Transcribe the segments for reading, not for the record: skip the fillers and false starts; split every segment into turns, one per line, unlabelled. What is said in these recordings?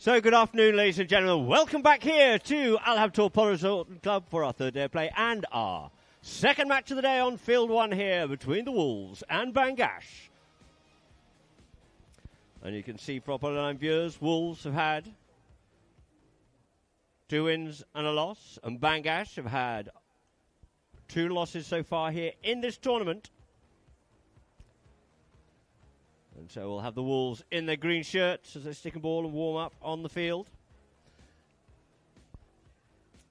So good afternoon, ladies and gentlemen. Welcome back here to Habtoor Polo Resort Club for our third day of play and our second match of the day on Field 1 here between the Wolves and Bangash. And you can see for our Polo Line viewers, Wolves have had 2 wins and a loss, and Bangash have had 2 losses so far here in this tournament. And so we'll have the Wolves in their green shirts as they stick a ball and warm up on the field.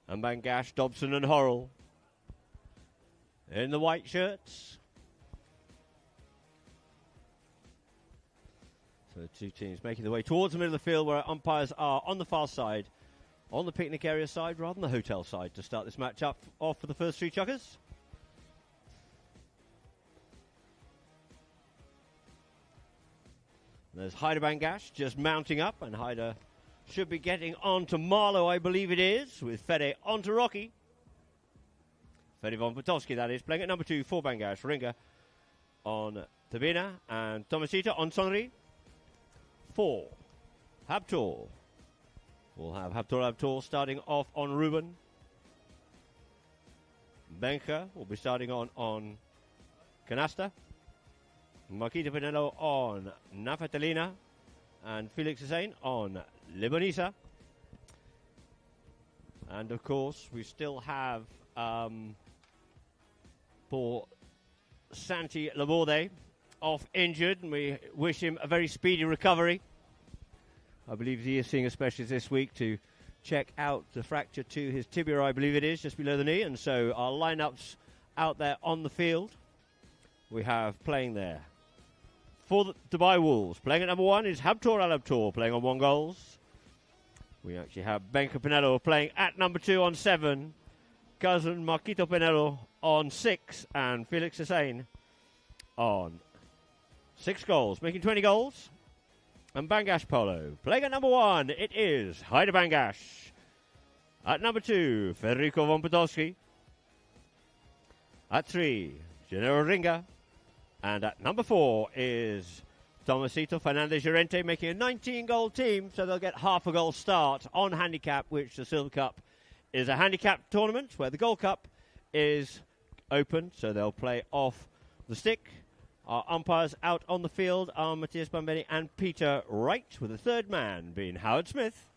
And Bangash, Dobson and Horrell in the white shirts. So the 2 teams making their way towards the middle of the field where umpires are on the far side, on the picnic area side rather than the hotel side to start this match up off for the first 3 chukkers. There's Hyder Bangash just mounting up, and Hyder should be getting on to Marlow, I believe it is, with Fede on to Rocky. Fede von Potowski, that is, playing at number 2 for Bangash. Ringer on Tabina, and Tomasita on Sonri. 4, Habtoor. We'll have Habtoor starting off on Ruben. Benka will be starting on Canasta. Makita Pinello on Nafatalina, and Felix Hussein on Libonisa. And of course, we still have for Santi Laborde off injured, and we wish him a very speedy recovery. I believe he is seeing a specialist this week to check out the fracture to his tibia, I believe it is, just below the knee. And so our lineups out there on the field, we have playing there. For the Dubai Wolves, playing at number 1 is Habtoor Al-Habtoor, playing on 1 goals. We actually have Benka Pinello playing at number 2 on 7. Cousin Marquito Pinello on 6. And Felix Hussein on 6 goals, making 20 goals. And Bangash Polo, playing at number 1, it is Hyder Bangash. At number 2, Federico von Podolski. At 3, General Ringa. And at number 4 is Tomasito Fernandez Llorente, making a 19-goal team, so they'll get half a goal start on handicap, which the Silver Cup is a handicap tournament where the Gold Cup is open, so they'll play off the stick. Our umpires out on the field are Matthias Bambeni and Peter Wright, with the third man being Howard Smith.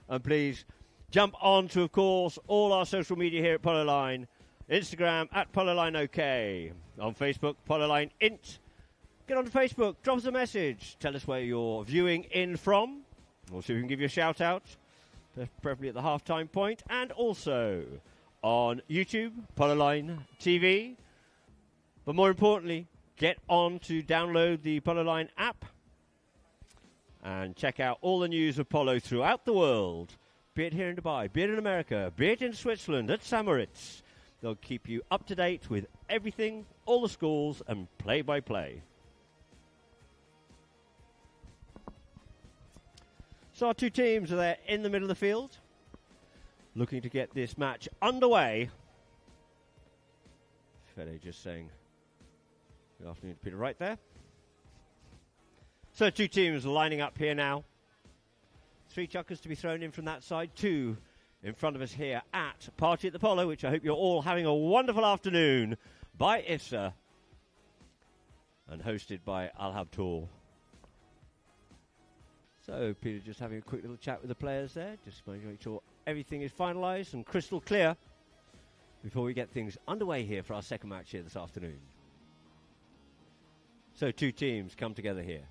And please jump on to, of course, all our social media here at Polo Line. Instagram at Polo Line OK. On Facebook, Polo Line Int. Get onto Facebook, drop us a message. Tell us where you're viewing in from. We'll see if we can give you a shout out, preferably at the halftime point. And also on YouTube, Polo Line TV. But more importantly, get on to download the Polo Line app and check out all the news of polo throughout the world, be it here in Dubai, be it in America, be it in Switzerland, at Samoritz. They'll keep you up to date with everything, all the schools, and play-by-play. So our 2 teams are there in the middle of the field, looking to get this match underway. Fede just saying good afternoon to Peter Wright there. So 2 teams lining up here now. 3 chukkers to be thrown in from that side. 2 in front of us here at Party at the Polo, which I hope you're all having a wonderful afternoon, by IFSA and hosted by Al-Habtoor. So Peter just having a quick little chat with the players there, just making sure everything is finalised and crystal clear before we get things underway here for our second match here this afternoon. So 2 teams come together here.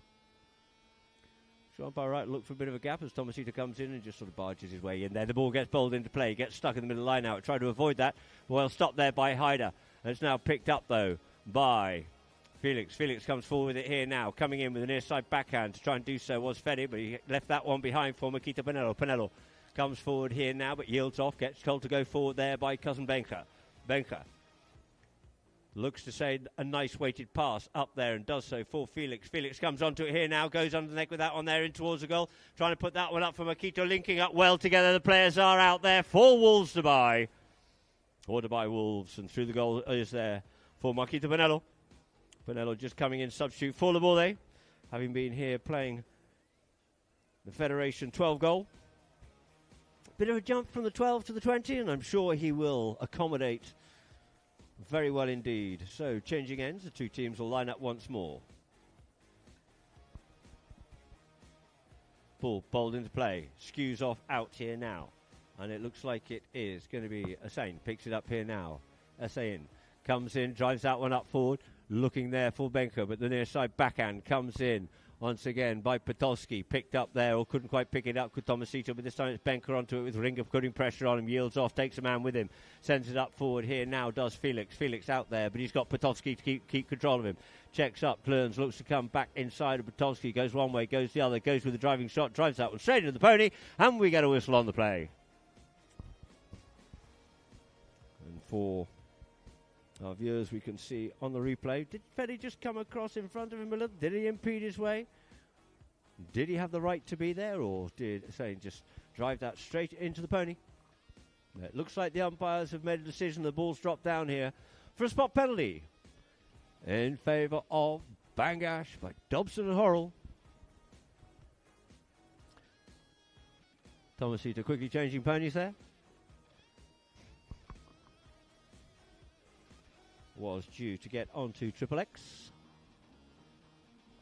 So umpire Wright look for a bit of a gap as Tomasita comes in and just sort of barges his way in there. The ball gets bowled into play, gets stuck in the middle of the line now. Try to avoid that. Well, stopped there by Hyder. And it's now picked up, though, by Felix. Felix comes forward with it here now, coming in with an near side backhand to try and do so was Fede, but he left that one behind for Makita Pinello. Pinello comes forward here now, but yields off, gets told to go forward there by cousin Benka. Benka looks to say a nice weighted pass up there and does so for Felix. Felix comes onto it here now, goes under the neck with that one there in towards the goal, trying to put that one up for Makito, linking up well together. The players are out there for Wolves Dubai. Ordered by Wolves, and through the goal is there for Marquito Bonello. Bonello just coming in substitute for Laborde, having been here playing the Federation 12 goal. Bit of a jump from the 12 to the 20, and I'm sure he will accommodate very well indeed. So, changing ends, the two teams will line up once more. Ball bowled into play, skews off out here now. And it looks like it is going to be Assain. Picks it up here now. Assain comes in, drives that one up forward. Looking there for Benko, but the near side backhand comes in once again by Podolski. Picked up there, or couldn't quite pick it up with Tomasito, but this time it's Benko onto it with Ringer putting pressure on him. Yields off, takes a man with him. Sends it up forward here now, does Felix. Felix out there, but he's got Podolski to keep control of him. Checks up, Plurns looks to come back inside of Podolski. Goes one way, goes the other, goes with the driving shot, drives that one straight into the pony, and we get a whistle on the play. For our viewers, we can see on the replay, did Fetty just come across in front of him a little? Did he impede his way? Did he have the right to be there, or did Sain just drive that straight into the pony? It looks like the umpires have made a decision. The ball's dropped down here for a spot penalty in favour of Bangash by Dobson and Horrell. Tomasito quickly changing ponies there. Was due to get onto Triple X.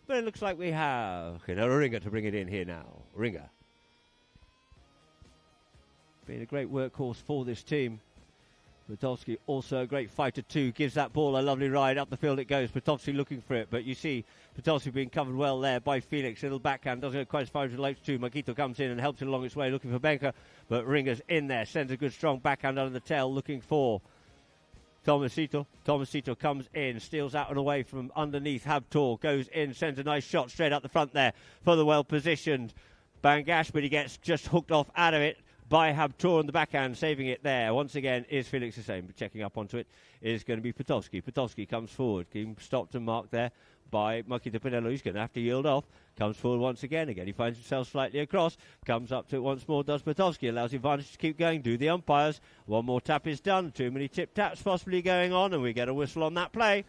But it looks like we have Ringer to bring it in here now. Ringer. Being a great workhorse for this team. Podolski also a great fighter too. Gives that ball a lovely ride. Up the field it goes. Podolski looking for it. But you see Podolski being covered well there by Felix. Little backhand. Doesn't go quite as far as he likes to. Marquito comes in and helps it along its way looking for Benka. But Ringer's in there. Sends a good strong backhand under the tail looking for Tomasito. Tomasito comes in, steals out and away from underneath. Habtoor goes in, sends a nice shot straight up the front there for the well-positioned Bangash, but he gets just hooked off out of it by Habtoor on the backhand, saving it there. Once again is Felix the same, but checking up onto it is going to be Podolski. Podolski comes forward, being stopped and marked there by Marquito Bonello. He's going to have to yield off. Comes forward once again. Again, he finds himself slightly across. Comes up to it once more, does Podolski. Allows the advantage to keep going. Do the umpires. One more tap is done. Too many tip-taps possibly going on, and we get a whistle on that play.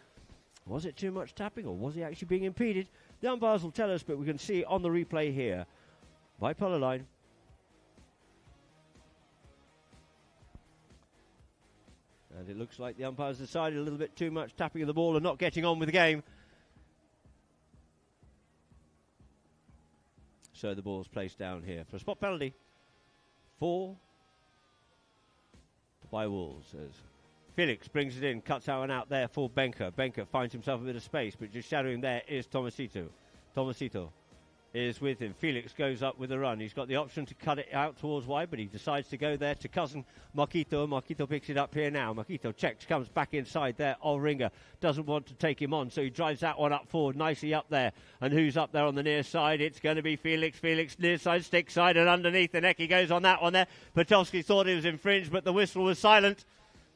Was it too much tapping, or was he actually being impeded? The umpires will tell us, but we can see on the replay here by Polo line. And it looks like the umpires decided a little bit too much tapping of the ball and not getting on with the game. So the ball's placed down here for a spot penalty. 4 by Wolves. As Felix brings it in, cuts out and out there for Benka. Benka finds himself a bit of space, but just shadowing there is Tomasito. Tomasito is with him. Felix goes up with a run. He's got the option to cut it out towards wide, but he decides to go there to cousin Marquito. Marquito picks it up here now. Marquito checks, comes back inside there. Ringer doesn't want to take him on, so he drives that one up forward, nicely up there. And who's up there on the near side? It's going to be Felix. Felix near side, stick side, and underneath the neck he goes on that one there. Podolski thought it was infringed, but the whistle was silent.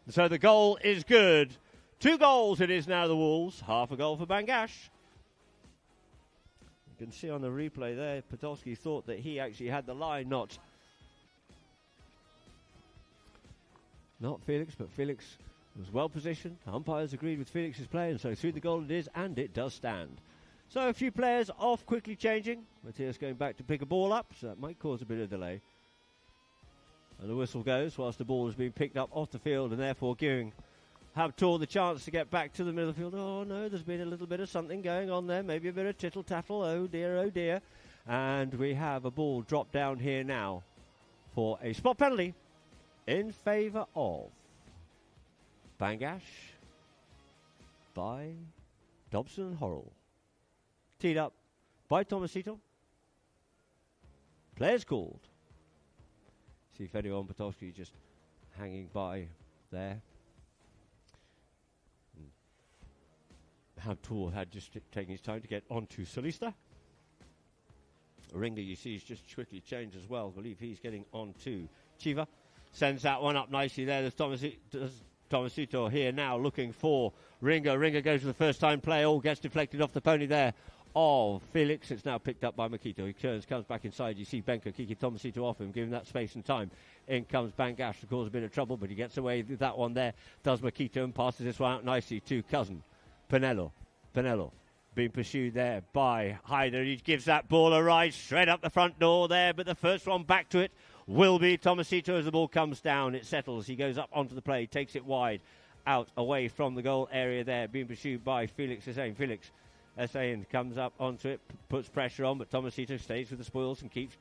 So the goal is good. 2 goals it is now, the Wolves. Half a goal for Bangash. You can see on the replay there, Podolski thought that he actually had the line, not Felix, but Felix was well positioned. Umpires agreed with Felix's play, and so through the goal it is, and it does stand. So a few players off, quickly changing. Matthias going back to pick a ball up, so that might cause a bit of delay. And the whistle goes whilst the ball is being picked up off the field, and therefore giving Habtoor the chance to get back to the middle of the field. Oh no, there's been a little bit of something going on there, maybe a bit of tittle-tattle. Oh dear. And we have a ball dropped down here now for a spot penalty in favour of Bangash by Dobson and Horrell. Teed up by Tomasito. Players called. See Fedor and Podolski just hanging by there. Habtoor had just taken his time to get onto Solista. Ringer, you see, he's just quickly changed as well. I believe he's getting onto Chiva. Sends that one up nicely there. There's Tomasito here now looking for Ringer. Ringer goes for the first time play. All gets deflected off the pony there of Felix. It's now picked up by Makito. He turns, comes back inside. You see Benka kicking Tomasito off him, giving that space and time. In comes Bangash to cause a bit of trouble, but he gets away with that one there. Does Makito and passes this one out nicely to cousin Pinello. Pinello being pursued there by Hyder. He gives that ball a ride straight up the front door there, but the first one back to it will be Tomasito as the ball comes down. It settles. He goes up onto the play, takes it wide, out away from the goal area there, being pursued by Felix Hussein. Felix Hussein comes up onto it, puts pressure on, but Tomasito stays with the spoils and keeps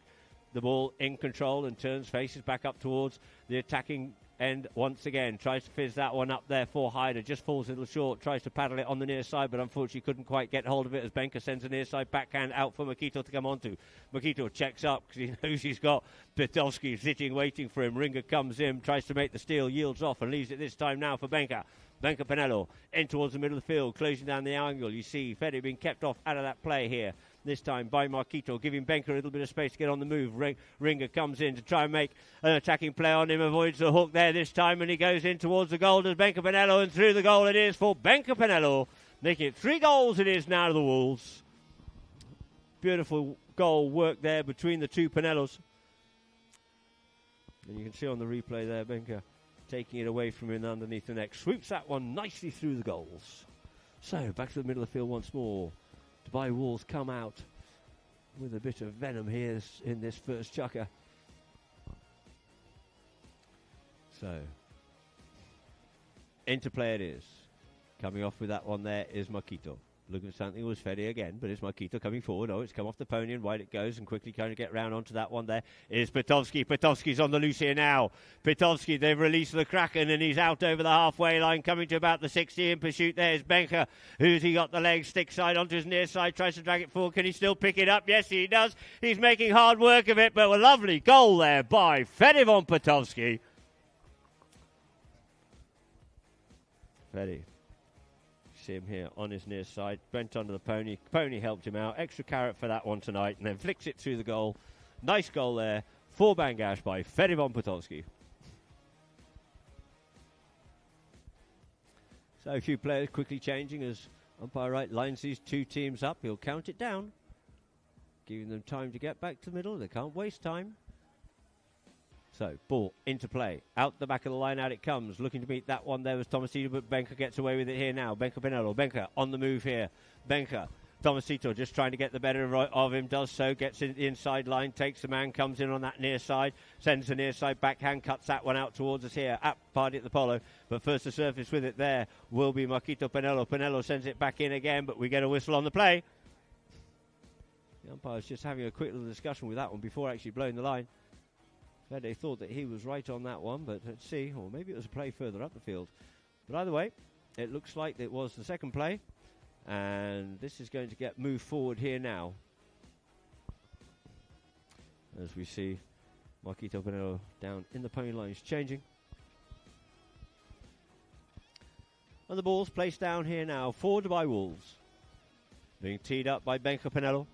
the ball in control and turns, faces back up towards the attacking end once again. Tries to fizz that one up there for Hyder. Just falls a little short. Tries to paddle it on the near side, but unfortunately couldn't quite get hold of it as Benka sends a near side backhand out for Makito to come onto. Makito checks up because he knows he's got Pitowski sitting waiting for him. Ringer comes in, tries to make the steal, yields off and leaves it this time now for Benka. Benka Pinello in towards the middle of the field, closing down the angle. You see Fede being kept off out of that play here. This time by Marquito, giving Benka a little bit of space to get on the move. Ringer comes in to try and make an attacking play on him, avoids the hook there this time, and he goes in towards the goal. Does Benka Pinello, and through the goal it is for Benka Pinello, making it 3 goals it is now to the Wolves. Beautiful goal work there between the two Pinellos. And you can see on the replay there, Benka taking it away from him underneath the neck. Swoops that one nicely through the goals. So, back to the middle of the field once more. Dubai Wolves come out with a bit of venom here in this first chukker. So, interplay it is. Coming off with that one there is Marquito. Looking for something, it was Fede again, but it's Marquito coming forward. Oh, it's come off the pony and wide it goes, and quickly trying to get round onto that one there is Pitovsky. Pitovsky's on the loose here now. Pitovsky, they've released the Kraken, and he's out over the halfway line, coming to about the 60 in pursuit. There's Benka, who's he got the legs, stick side onto his near side, tries to drag it forward. Can he still pick it up? Yes, he does. He's making hard work of it, but a lovely goal there by Fedivon Pitovsky. Fede. See him here on his near side, bent under the pony. Pony helped him out. Extra carrot for that one tonight, and then flicks it through the goal. Nice goal there for Bangash by Fedivon Potolski. So a few players quickly changing as umpire Wright lines these two teams up. He'll count it down, giving them time to get back to the middle. They can't waste time. So, ball into play. Out the back of the line, out it comes. Looking to beat that one there was Tomasito, but Benka gets away with it here now. Benka Pinello. Benka on the move here. Benka. Tomasito just trying to get the better of him. Does so. Gets in the inside line. Takes the man. Comes in on that near side. Sends the near side backhand. Cuts that one out towards us here. At party at the Polo. But first to surface with it there will be Marquito Pinello. Pinello sends it back in again, but we get a whistle on the play. The umpire's just having a quick little discussion with that one before actually blowing the line. They thought that he was right on that one, but let's see. Or maybe it was a play further up the field. But either way, it looks like it was the second play. And this is going to get moved forward here now. As we see Marquito Pinello down in the pony lines changing. And the ball's placed down here now. Forward by Wolves. Being teed up by Benka Pinello.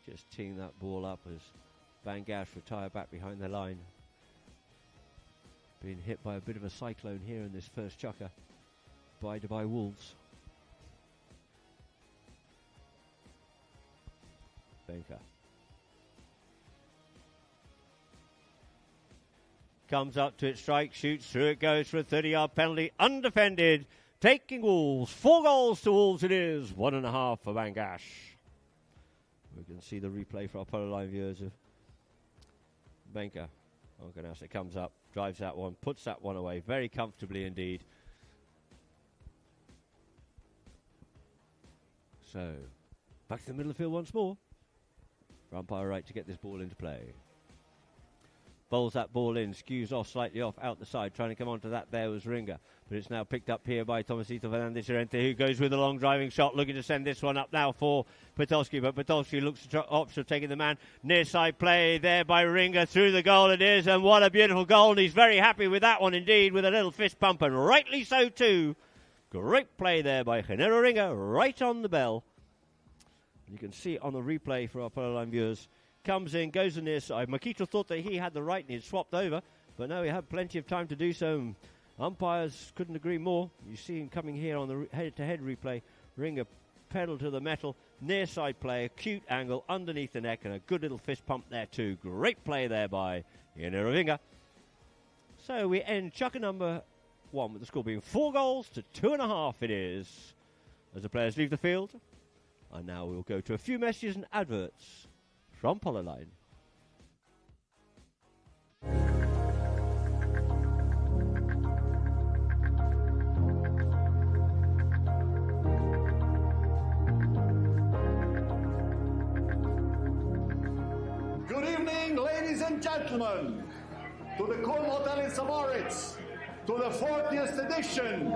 Just teeing that ball up as Bangash retire back behind the line. Being hit by a bit of a cyclone here in this first chukker by Dubai Wolves. Benka. Comes up to its strike, shoots through it, goes for a 30-yard penalty, undefended, taking Wolves. 4 goals to Wolves it is, 1.5 for Bangash. We can see the replay for our Polo Line viewers of Benka. It comes up, drives that one, puts that one away very comfortably indeed. So, back to the middle of the field once more. For umpire Wright to get this ball into play. Bowls that ball in, skews off slightly off out the side, trying to come onto that there was Ringer. But it's now picked up here by Tomasito Fernandez Llorente, who goes with a long driving shot, looking to send this one up now for Potolski. But Potolski looks to option of taking the man. Near side play there by Ringer, through the goal it is, and what a beautiful goal. And he's very happy with that one indeed, with a little fist pump, and rightly so too. Great play there by Genero Ringer, right on the bell. You can see on the replay for our Polo Line viewers. Comes in, goes the near side. Makito thought that he had the right and he'd swapped over, but no, he had plenty of time to do so. Umpires couldn't agree more. You see him coming here on the head-to-head replay. Ringer pedal to the metal. Near side play, acute angle underneath the neck, and a good little fist pump there too. Great play there by Ringer. So we end Chukker number 1 with the score being 4 goals to 2.5 it is. As the players leave the field. And now we'll go to a few messages and adverts from Polo Line.
Good evening, ladies and gentlemen, to the Kulm Hotel in Samaritz, to the 40th edition.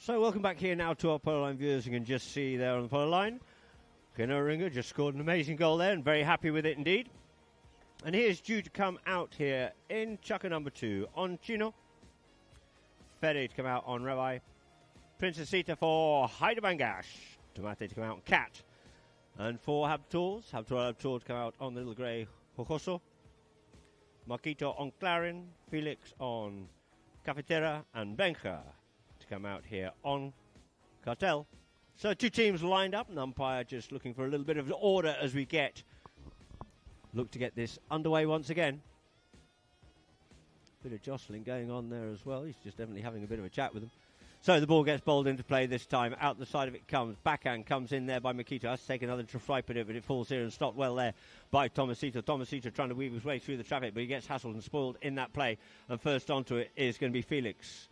So welcome back here now to our Polo Line viewers. You can just see there on the Polo Line. Ringer just scored an amazing goal there and very happy with it indeed. And here's due to come out here in Chukker number 2 on Chino. Fede to come out on Rabbi. Princesita for Heidebangash. Tomate to come out on Cat. And for Habtoor to come out on the little grey Hojoso. Marquito on Clarin. Felix on Cafetera. And Benja come out here on Cartel. So 2 teams lined up, and umpire just looking for a little bit of order as we look to get this underway once again. Bit of jostling going on there as well. He's just definitely having a bit of a chat with them. So the ball gets bowled into play this time. Out the side of it comes. Backhand comes in there by Makito. Has to take another swipe at it, but it falls here and stopped well there by Tomasito. Tomasito trying to weave his way through the traffic, but he gets hassled and spoiled in that play. And first onto it is going to be Felix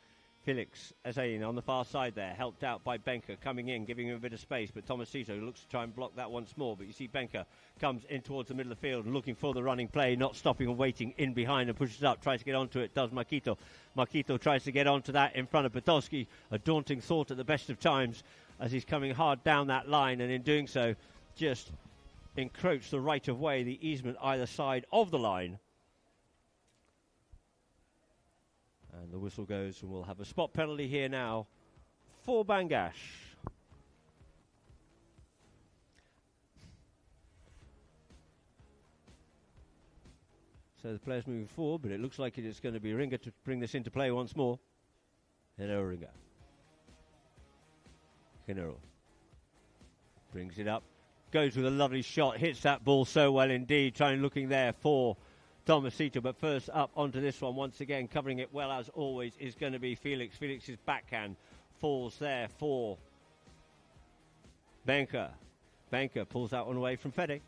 Ezain on the far side there, helped out by Benka coming in, giving him a bit of space, but Tomasito looks to try and block that once more, but you see Benka comes in towards the middle of the field and looking for the running play, not stopping and waiting in behind and pushes up, tries to get onto it, does Marquito. Marquito tries to get onto that in front of Potowski, a daunting thought at the best of times as he's coming hard down that line, and in doing so just encroach the right of way, the easement either side of the line. And the whistle goes, and we'll have a spot penalty here now for Bangash. So the player's moving forward, but it looks like it's going to be Ringer to bring this into play once more. Hello, Ringer. Genero brings it up, goes with a lovely shot, hits that ball so well indeed, looking there for Tomasito, but first up onto this one once again, covering it well as always is going to be Felix. Felix's backhand falls there for Benka. Benka pulls that one away from Fede.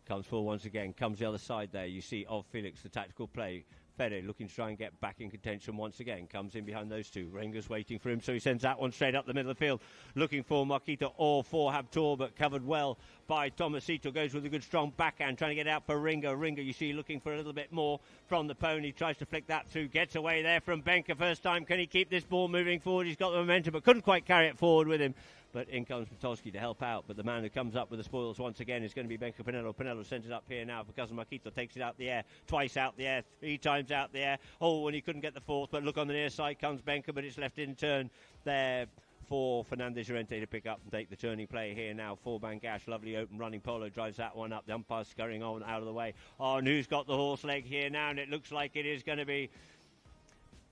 Comes forward once again, comes the other side there. You see of Felix, the tactical play. Fede looking to try and get back in contention once again. Comes in behind those two. Renger's waiting for him, so he sends that one straight up the middle of the field. Looking for Marquito or for Habtoor, but covered well by Tomasito. Goes with a good strong backhand, trying to get out for Ringer. Ringer, you see, looking for a little bit more from the pony. Tries to flick that through. Gets away there from Benka. First time, can he keep this ball moving forward? He's got the momentum, but couldn't quite carry it forward with him. But in comes Potowski to help out. But the man who comes up with the spoils once again is going to be Benka Pinello. Pinello sends it up here now for Cousin Marquito. Takes it out the air. Twice out the air. 3 times out the air. Oh, and he couldn't get the fourth. But look on the near side comes Benka. But it's left in turn there for Fernandez Llorente to pick up and take the turning play here now for Bangash. Lovely open running. Polo drives that one up. The umpire scurrying on out of the way. Oh, and who's got the horse leg here now? And it looks like it is going to be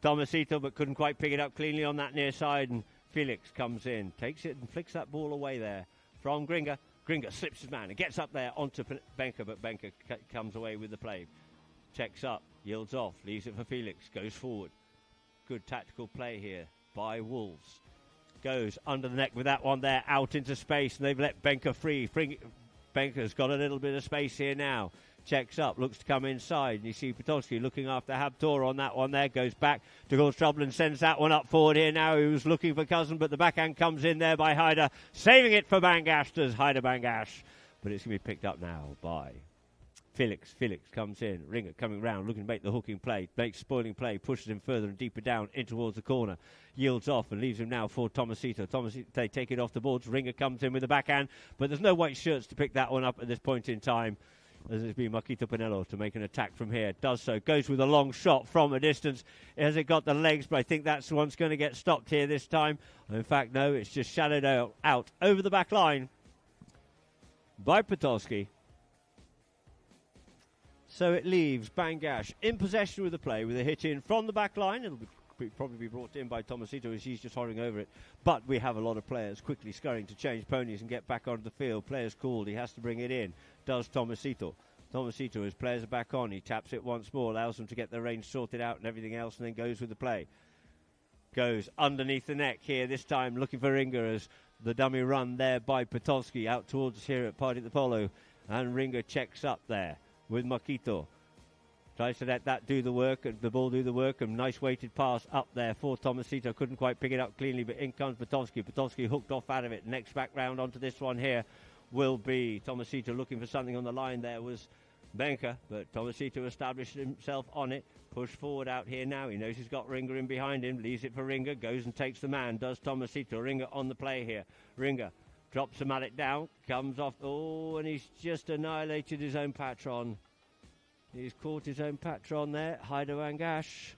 Tomasito, but couldn't quite pick it up cleanly on that near side. And Felix comes in, takes it and flicks that ball away there from Gringa. Gringa slips his man and gets up there onto Benker, but Benker comes away with the play. Checks up, yields off, leaves it for Felix, goes forward. Good tactical play here by Wolves. Goes under the neck with that one there, out into space, and they've let Benker free. Benker's got a little bit of space here now. Checks up, looks to come inside, and you see Podolski looking after Habtoor on that one there, goes back to cause trouble and sends that one up forward here now. He was looking for Cousin, but the backhand comes in there by Haider, saving it for Bangash, does Haider Bangash, but it's going to be picked up now by Felix. Felix comes in, Ringer coming round, looking to make the hooking play, makes spoiling play, pushes him further and deeper down in towards the corner, yields off and leaves him now for Tomasito. Tomasito, they take it off the boards, Ringer comes in with the backhand, but there's no white shirts to pick that one up at this point in time. As it's been Marquito Pinello to make an attack from here. Does so. Goes with a long shot from a distance. Has it got the legs? But I think that's the one's going to get stopped here this time. In fact, no, it's just shadowed out over the back line by Podolski. So it leaves Bangash in possession with the play with a hit in from the back line. It'll probably be brought in by Tomasito as he's just hovering over it. But we have a lot of players quickly scurrying to change ponies and get back onto the field. Players called. He has to bring it in. Does Tomasito. Tomasito, as players are back on, he taps it once more, allows them to get their range sorted out and everything else, and then goes with the play. Goes underneath the neck here, this time looking for Ringer as the dummy run there by Podolski out towards us here at Party at the Polo. And Ringer checks up there with Marquito. Tries to let that do the work, and the ball do the work, and nice weighted pass up there for Tomasito. Couldn't quite pick it up cleanly, but in comes Podolski. Podolski hooked off out of it. Next back round onto this one here will be Tomasito looking for something on the line. There was Benker, but Tomasito established himself on it. Push forward out here now. He knows he's got Ringer in behind him. Leaves it for Ringer. Goes and takes the man. Does Tomasito. Ringer on the play here. Ringer drops the mallet down. Comes off. Oh, and he's just annihilated his own patron. He's caught his own patron there. Haider Bangash.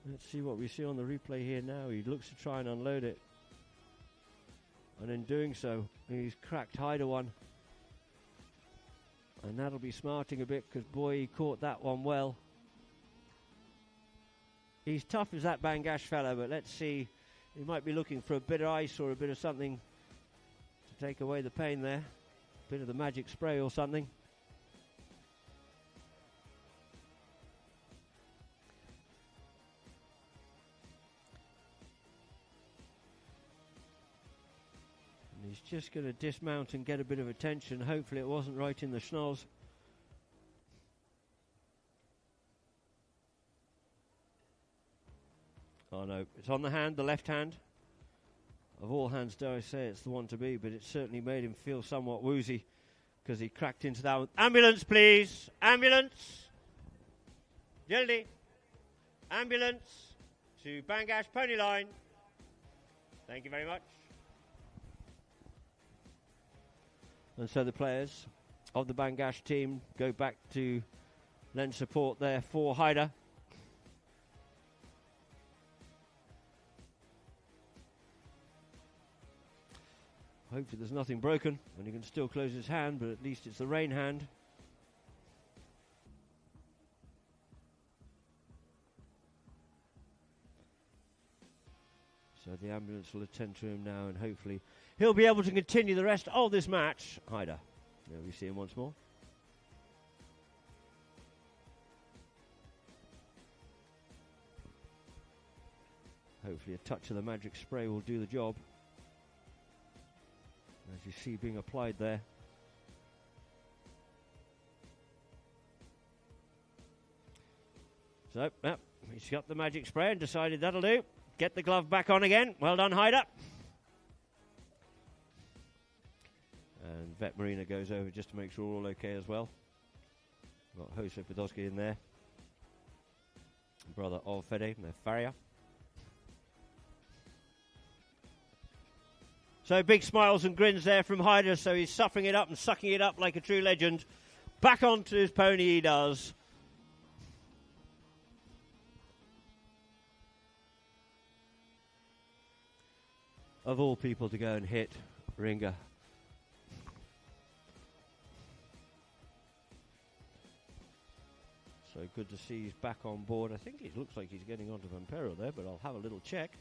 Let's see what we see on the replay here now. He looks to try and unload it. And in doing so, he's cracked Haider one. And that'll be smarting a bit because, boy, he caught that one well. He's tough as that Bangash fella, but let's see. He might be looking for a bit of ice or a bit of something to take away the pain there. A bit of the magic spray or something. He's just going to dismount and get a bit of attention. Hopefully it wasn't right in the schnoz. Oh no, it's on the hand, the left hand. Of all hands, dare I say, it's the one to be, but it certainly made him feel somewhat woozy because he cracked into that one. Ambulance, please! Ambulance! Jaldi! Ambulance to Bangash Pony Line. Thank you very much. And so the players of the Bangash team go back to lend support there for Haider. Hopefully there's nothing broken and he can still close his hand, but at least it's the rain hand. So the ambulance will attend to him now and hopefully he'll be able to continue the rest of this match. Haider. There we see him once more. Hopefully a touch of the magic spray will do the job. As you see being applied there. So, he's got the magic spray and decided that'll do. Get the glove back on again. Well done, Haider. And Vet Marina goes over just to make sure we're all okay as well. Got Jose Podolski in there. Brother of Fede, Faria. So big smiles and grins there from Haider. So he's suffering it up and sucking it up like a true legend. Back onto his pony he does. of all people to go and hit Ringer. So good to see he's back on board. I think it looks like he's getting onto Vampero there, but I'll have a little check.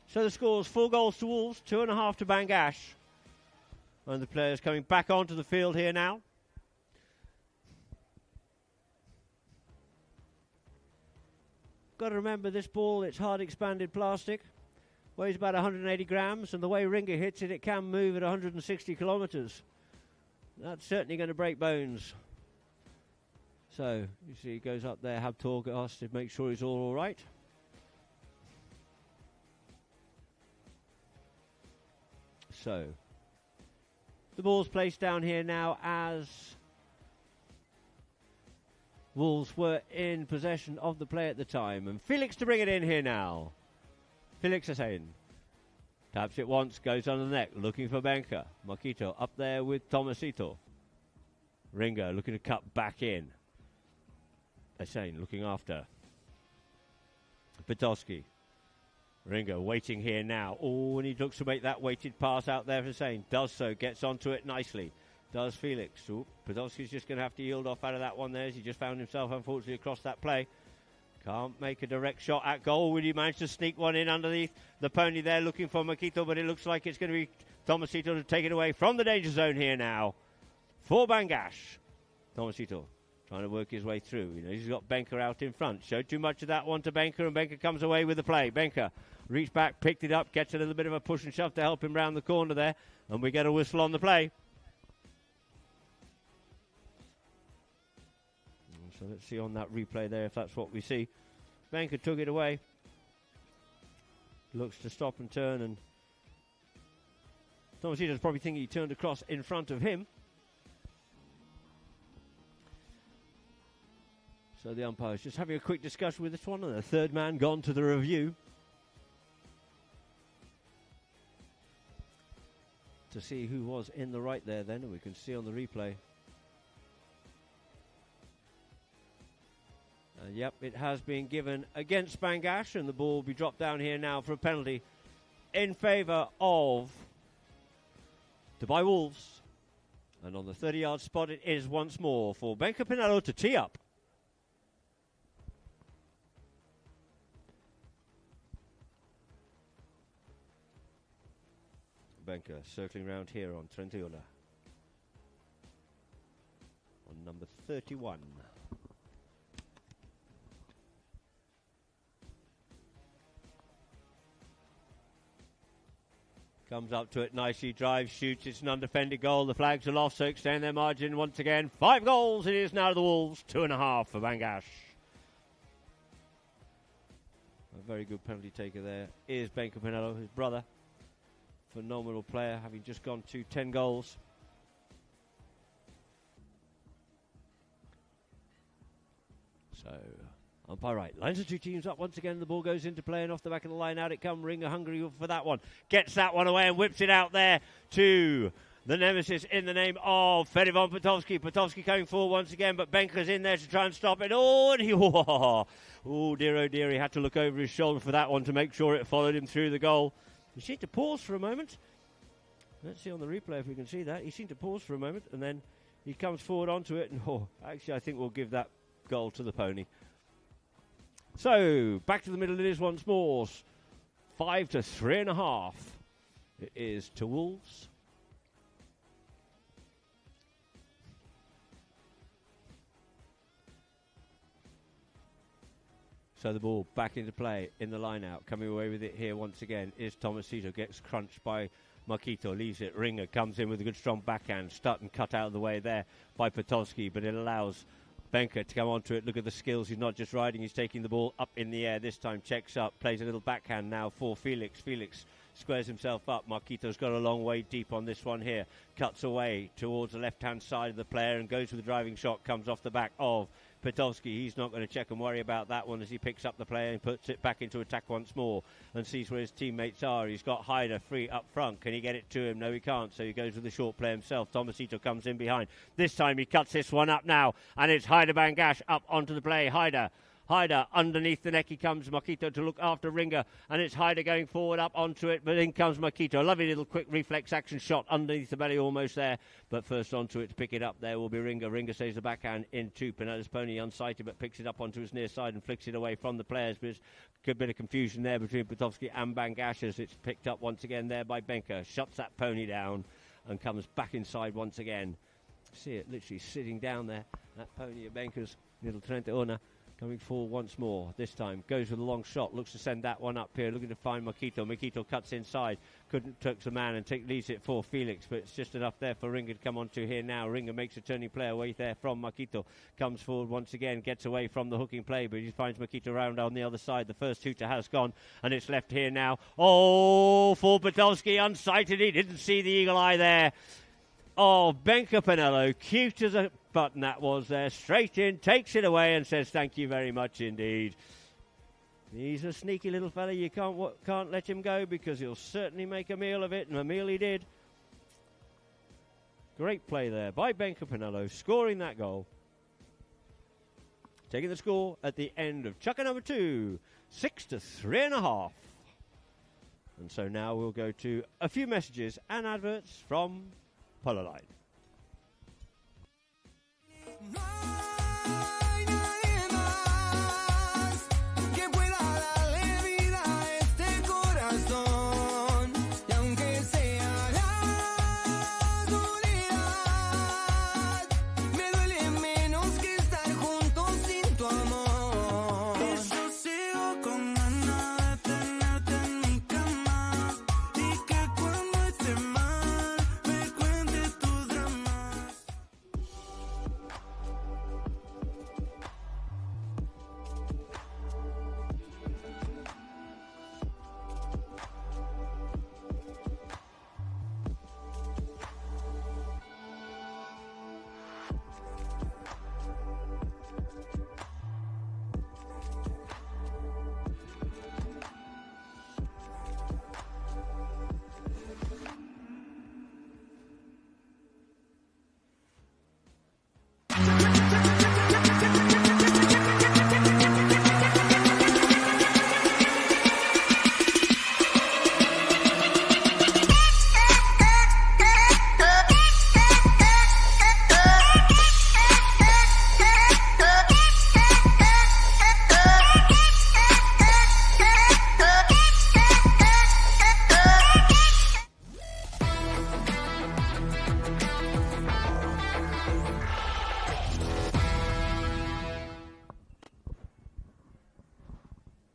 So the score's 4 goals to Wolves, 2.5 to Bangash. And the players coming back onto the field here now. Got to remember this ball, it's hard expanded plastic. Weighs about 180 grams, and the way Ringer hits it, it can move at 160 kilometres. That's certainly going to break bones. So, you see he goes up there, Habtoor asks to make sure he's all right. So, the ball's placed down here now as Wolves were in possession of the play at the time. And Felix to bring it in here now. Felix Hussein taps it once, goes on the neck, looking for Benka. Marquito up there with Tomasito. Ringer looking to cut back in. Hussein looking after. Podolski. Ringer waiting here now. Oh, and he looks to make that weighted pass out there for Hussein. Does so, gets onto it nicely. Does Felix. Ooh, Podolski's just going to have to yield off out of that one there as he just found himself, unfortunately, across that play. Can't make a direct shot at goal. Will he manage to sneak one in underneath the pony there looking for Marquito, but it looks like it's going to be Tomasito to take it away from the danger zone here now for Bangash. Tomasito trying to work his way through. You know, he's got Benka out in front. Showed too much of that one to Benka, and Benka comes away with the play. Benka reached back, picked it up, gets a little bit of a push and shove to help him round the corner there, and we get a whistle on the play. So let's see on that replay there if that's what we see. Benka took it away. Looks to stop and turn, and Tomasito's probably thinking he turned across in front of him. So the umpire's just having a quick discussion with this one, and the third man gone to the review to see who was in the right there then, and we can see on the replay. Yep, it has been given against Bangash, and the ball will be dropped down here now for a penalty in favour of Dubai Wolves. And on the 30-yard spot it is once more for Benka Pinello to tee up. Benka circling round here on Trentiola. On number 31. Comes up to it nicely, drives, shoots. It's an undefended goal. The flags are off, so extend their margin once again. 5 goals it is now to the Wolves, 2.5 for Bangash. A very good penalty taker there is Benka Pinello, his brother. Phenomenal player, having just gone to 10 goals. So, umpire right. Lines the two teams up once again. The ball goes into play, and off the back of the line, out it comes. Ringer hungry for that one. Gets that one away and whips it out there to the nemesis in the name of Fedivon Podolski. Podolski coming forward once again, but Benka's in there to try and stop it. Oh, and he, oh dear, he had to look over his shoulder for that one to make sure it followed him through the goal. He seemed to pause for a moment. Let's see on the replay if we can see that. He seemed to pause for a moment, and then he comes forward onto it, and actually I think we'll give that goal to the pony. So, back to the middle it is once more. 5 to 3.5. It is to Wolves. So the ball back into play in the line-out. Coming away with it here once again is Tomasito. Gets crunched by Marquito. Leaves it. Ringer comes in with a good strong backhand. Stutton cut out of the way there by Podolski, but it allows Benka to come onto it. Look at the skills. He's not just riding. He's taking the ball up in the air. This time checks up. Plays a little backhand now for Felix. Felix squares himself up. Marquito's got a long way deep on this one here. Cuts away towards the left-hand side of the player and goes for the driving shot. Comes off the back of Podolski. He's not going to check and worry about that one as he picks up the player and puts it back into attack once more and sees where his teammates are. He's got Hyder free up front. Can he get it to him? No, he can't. So he goes with the short play himself. Tomasito comes in behind. This time he cuts this one up now, and it's Hyder Bangash up onto the play. Hyder Hyder underneath the neck. He comes, Makito, to look after Ringer. And it's Hyder going forward up onto it. But in comes Makito. A lovely little quick reflex action shot underneath the belly, almost there. But first onto it to pick it up there will be Ringer. Ringer saves the backhand into Pinella's pony, unsighted, but picks it up onto his near side and flicks it away from the players. But a bit of confusion there between Potowski and Bangash as it's picked up once again there by Benker. Shuts that pony down and comes back inside once again. See it literally sitting down there. That pony of Benker's, little Trente Una, coming forward once more. This time goes with a long shot. Looks to send that one up here. Looking to find Makito. Makito cuts inside. Turks a man and leaves it for Felix. But it's just enough there for Ringer to come onto here now. Ringer makes a turning play away there from Makito. Comes forward once again. Gets away from the hooking play. But he finds Makito round on the other side. The first hooter has gone. And it's left here now. Oh, for Potowski. Unsighted. He didn't see the eagle eye there. Oh, Benker Pinello, cute as a button that was there, straight in, takes it away and says thank you very much indeed. He's a sneaky little fella, you can't let him go because he'll certainly make a meal of it, and a meal he did. Great play there by Benker Pinello, scoring that goal. Taking the score at the end of Chukker number 2, 6-3.5. And so now we'll go to a few messages and adverts from Polo Line.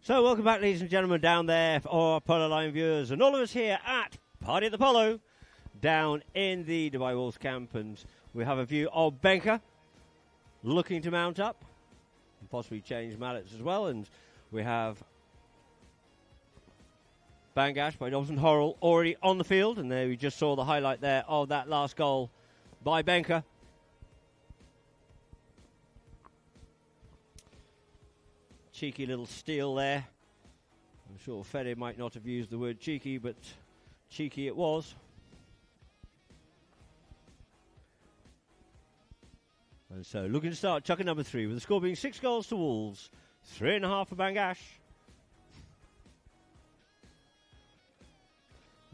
So welcome back, ladies and gentlemen, down there for our Polo Line viewers and all of us here at Party at the Polo down in the Dubai Wolves camp, and we have a view of Benker looking to mount up and possibly change mallets as well, and we have Bangash by Dobson Horrell already on the field, and there we just saw the highlight there of that last goal by Benker. Cheeky little steal there. I'm sure Fede might not have used the word cheeky, but cheeky it was. And so looking to start Chukker number 3 with the score being 6 goals to Wolves, 3.5 for Bangash.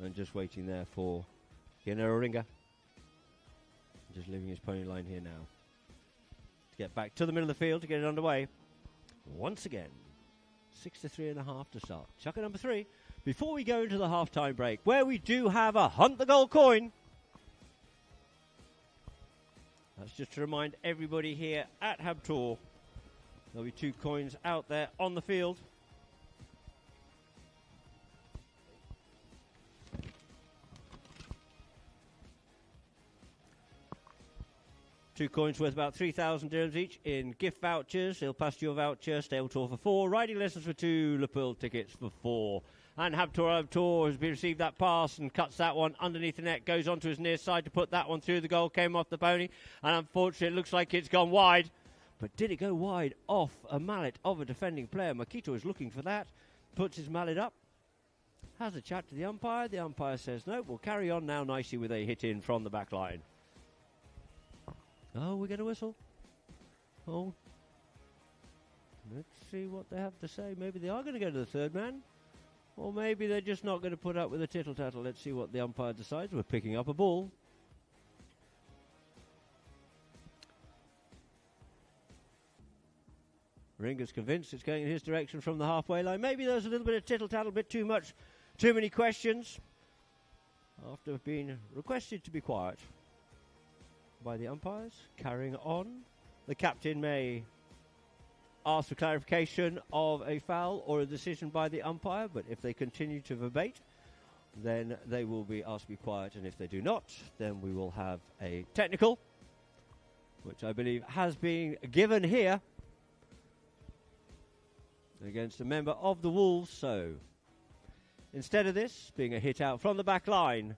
And just waiting there for Guillermo Ringer. Just leaving his pony line here now. To get back to the middle of the field to get it underway. Once again, 6-3.5 to start. Chukker number 3. Before we go into the half-time break, where we do have a Hunt the Gold coin. That's just to remind everybody here at Habtoor. There'll be 2 coins out there on the field. Two coins worth about 3,000 dirhams each in gift vouchers. He'll pass you a voucher. Stable tour for 4. Riding lessons for 2. Le Pearl tickets for 4. And Habtoor has received that pass and cuts that one underneath the net. Goes onto his near side to put that one through the goal. Came off the pony. And unfortunately, it looks like it's gone wide. But did it go wide off a mallet of a defending player? Makito is looking for that. Puts his mallet up. Has a chat to the umpire. The umpire says, no, we'll carry on now nicely with a hit in from the back line. Oh, we get a whistle. Oh. Let's see what they have to say. Maybe they are going to go to the third man. Or maybe they're just not going to put up with a tittle-tattle. Let's see what the umpire decides. We're picking up a ball. Ringer's convinced it's going in his direction from the halfway line. Maybe there's a little bit of tittle-tattle, a bit too much, too many questions. After being requested to be quiet by the umpires. Carrying on. The captain may ask for clarification of a foul or a decision by the umpire, but if they continue to verbate, then they will be asked to be quiet, and if they do not, then we will have a technical, which I believe has been given here against a member of the Wolves. So instead of this being a hit out from the back line,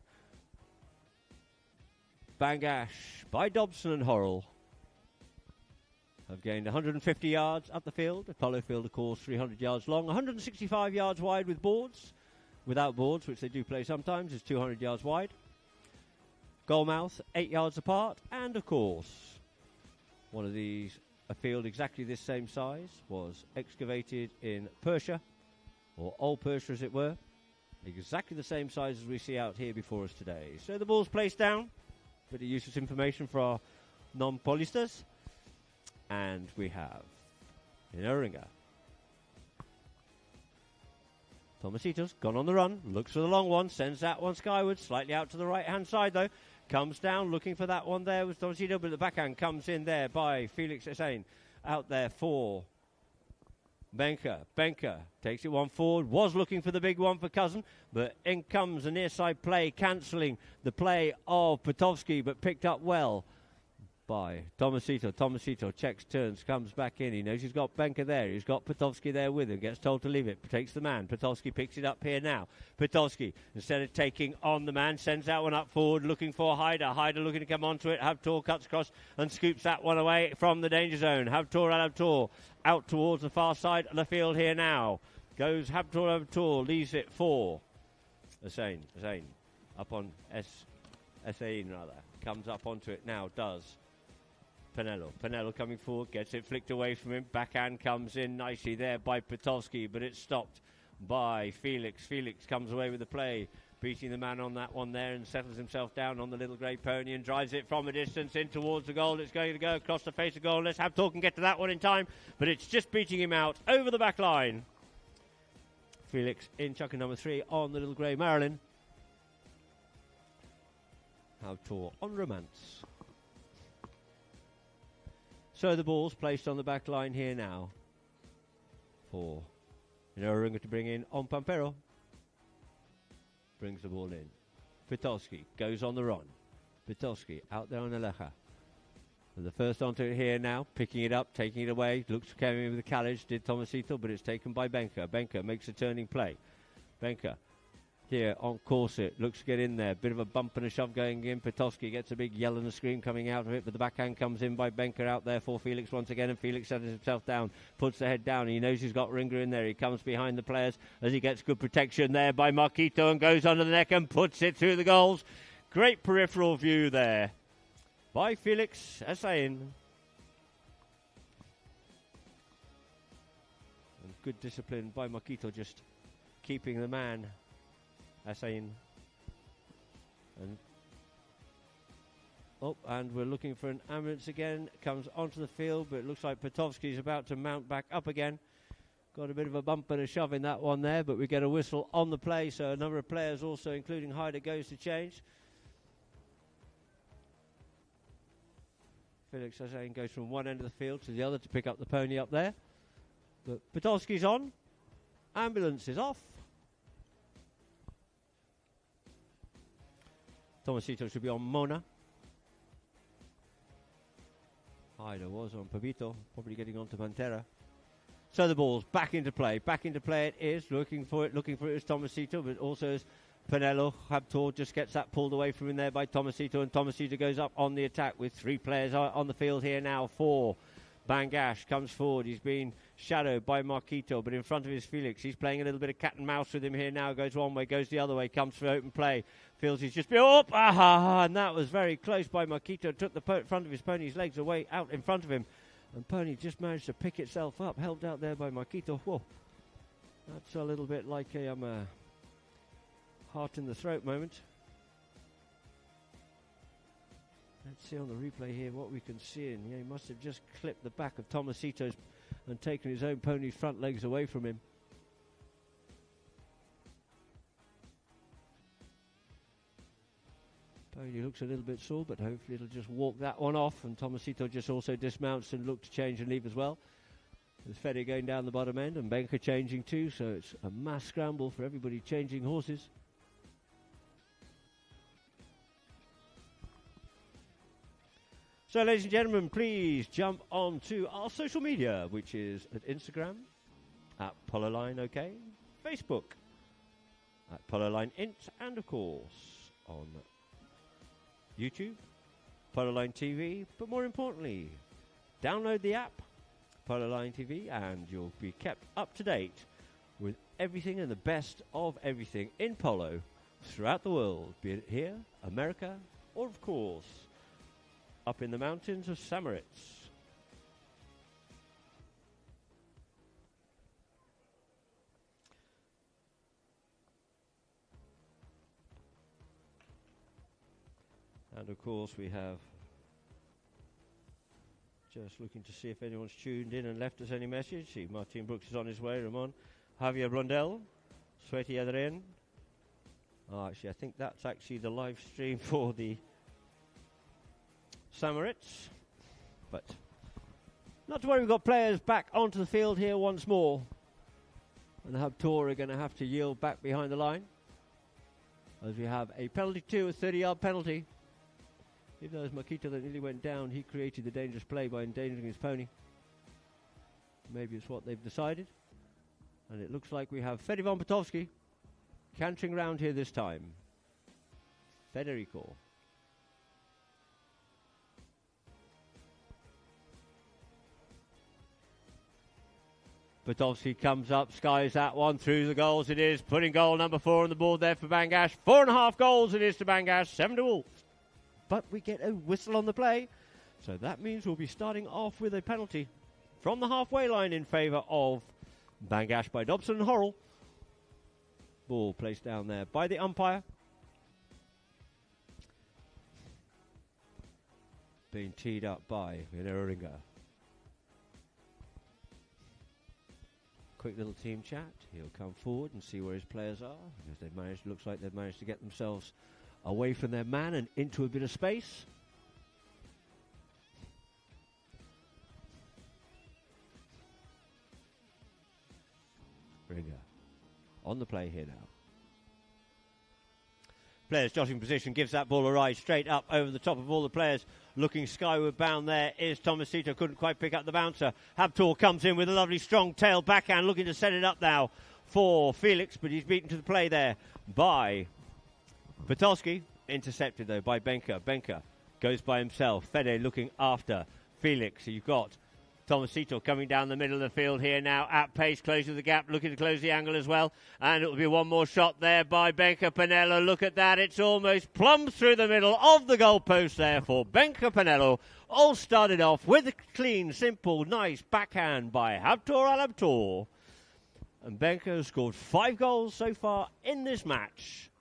Bangash by Dobson and Horrell have gained 150 yards up the field. The Polo field, of course, 300 yards long, 165 yards wide with boards. Without boards, which they do play sometimes, is 200 yards wide. Goalmouth, 8 yards apart. And, of course, one of these, a field exactly this same size, was excavated in Persia, or Old Persia as it were. Exactly the same size as we see out here before us today. So the ball's placed down. Bit of useless information for our non-polistas. And we have in a ringer. Tomasito's gone on the run, looks for the long one, sends that one skyward, slightly out to the right-hand side though. Comes down, looking for that one there with Tomasito, but the backhand comes in there by Felix Hussein. Out there for Benker. Benker takes it one forward, was looking for the big one for Cousin, but in comes a near-side play, cancelling the play of Petovsky, but picked up well by Tomasito. Tomasito checks, turns, comes back in. He knows he's got Benker there. He's got Petovsky there with him. Gets told to leave it. Takes the man. Petovsky picks it up here now. Petovsky, instead of taking on the man, sends that one up forward, looking for Hyder. Hyder looking to come onto it. Habtoor cuts across and scoops that one away from the danger zone. Habtoor out towards the far side of the field here now. Goes Habtoor, leaves it for Hussein up on Hussein rather. Comes up onto it now, does Penello coming forward, gets it flicked away from him. Backhand comes in nicely there by Petovsky, but it's stopped by Felix. Felix comes away with the play, beating the man on that one there and settles himself down on the little grey pony and drives it from a distance in towards the goal. It's going to go across the face of goal. Let's have talk and get to that one in time, but it's just beating him out over the back line. Felix in Chukker number 3 on the little grey Marilyn. Habtoor on romance. So the ball's placed on the back line here now for Ringa to bring in on Pampero. Brings the ball in. Petovsky goes on the run. Petovsky out there on Aleja. The first onto it here now, picking it up, taking it away. Looks to come in with the carriage, did Tomasito, but it's taken by Benker. Benker makes a turning play. Benker here on Corset, looks to get in there. Bit of a bump and a shove going in. Petovsky gets a big yell and a scream coming out of it, but the backhand comes in by Benker out there for Felix once again, and Felix settles himself down, puts the head down. He knows he's got Ringer in there. He comes behind the players as he gets good protection there by Marquito and goes under the neck and puts it through the goals. Great peripheral view there by Felix Hussein. And good discipline by Marquito, just keeping the man Hussein. And we're looking for an ambulance again. Comes onto the field, but it looks like Petovsky's about to mount back up again. Got a bit of a bump and a shove in that one there, but we get a whistle on the play, so a number of players also, including Hyder, goes to change. Felix Hussein goes from one end of the field to the other to pick up the pony up there. But Petovsky's on. Ambulance is off. Tomasito should be on Mona. Hyder was on Pavito, probably getting on to Pantera. So the ball's back into play. Back into play it is. Looking for it is Tomasito, but also is Penello. Habtoor just gets that pulled away from in there by Tomasito, and Tomasito goes up on the attack with 3 players on the field here now. 4. Bangash comes forward. He's been shadowed by Marquito, but in front of his Felix. He's playing a little bit of cat and mouse with him here now. Goes one way, goes the other way, comes for open play. Feels he's just and that was very close by Marquito. Took the front of his pony's legs away out in front of him. And Pony just managed to pick itself up, helped out there by Makito. Whoa, that's a little bit like a heart in the throat moment. Let's see on the replay here what we can see. And he must have just clipped the back of Tomasito's and taken his own pony's front legs away from him. Pony looks a little bit sore, but hopefully it'll just walk that one off. And Tomasito just also dismounts and look to change and leave as well. There's Fede going down the bottom end and Benka changing too, so it's a mass scramble for everybody changing horses. So, ladies and gentlemen, please jump on to our social media, which is at Instagram, at Polo Line OK, Facebook, at Polo Line Int, and of course, on YouTube, Polo Line TV, but more importantly, download the app, Polo Line TV, and you'll be kept up to date with everything and the best of everything in polo throughout the world, be it here, America, or of course, up in the mountains of Samoritz. And of course we have, just looking to see if anyone's tuned in and left us any message. See, Martin Brooks is on his way, Ramon. Javier Blondell, Sweaty Adrien. Oh, actually, I think that's actually the live stream for the Samoritz. But not to worry, we've got players back onto the field here once more. And Habtoor are going to have to yield back behind the line, as we have a penalty too, a 30-yard penalty. Even though it was Makito that nearly went down, he created the dangerous play by endangering his pony. Maybe it's what they've decided. And it looks like we have Fede von Potowski cantering round here this time. Federico. Potowski comes up, skies that one through the goals. It is putting goal number 4 on the board there for Bangash. 4.5 goals it is to Bangash, 7 to Wolves. But we get a whistle on the play, so that means we'll be starting off with a penalty from the halfway line in favour of Bangash by Dobson and Horrell. Ball placed down there by the umpire. Being teed up by Vineringa. Quick little team chat. He'll come forward and see where his players are. Because they've managed, looks like they've managed to get themselves away from their man and into a bit of space. Ringer on the play here now. Players jotting position, gives that ball a ride straight up over the top of all the players. Looking skyward bound there is Tomasito, couldn't quite pick up the bouncer. Habtoor comes in with a lovely strong tail backhand, looking to set it up now for Felix, but he's beaten to the play there by Potowski. Intercepted though by Benka. Benka goes by himself. Fede looking after Felix. You've got Tomasito coming down the middle of the field here now at pace, closing the gap, looking to close the angle as well. And it will be one more shot there by Benka Pinello. Look at that. It's almost plumb through the middle of the goalpost there for Benka Pinello. All started off with a clean, simple, nice backhand by Habtoor Al Habtoor. And Benka has scored 5 goals so far in this match.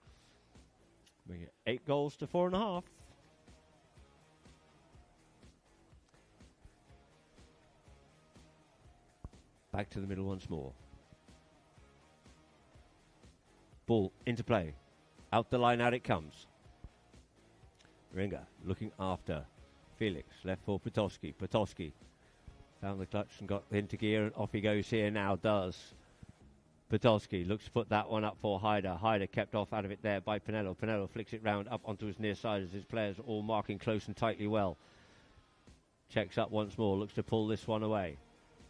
We get 8 goals to 4.5. Back to the middle once more. Ball into play. Out the line, out it comes. Ringer looking after Felix. Left for Potowski. Potowski found the clutch and got into gear, and off he goes here now, does. Potowski looks to put that one up for Hyder. Hyder kept off out of it there by Pinello. Pinello flicks it round up onto his near side as his players are all marking close and tightly well. Checks up once more, looks to pull this one away.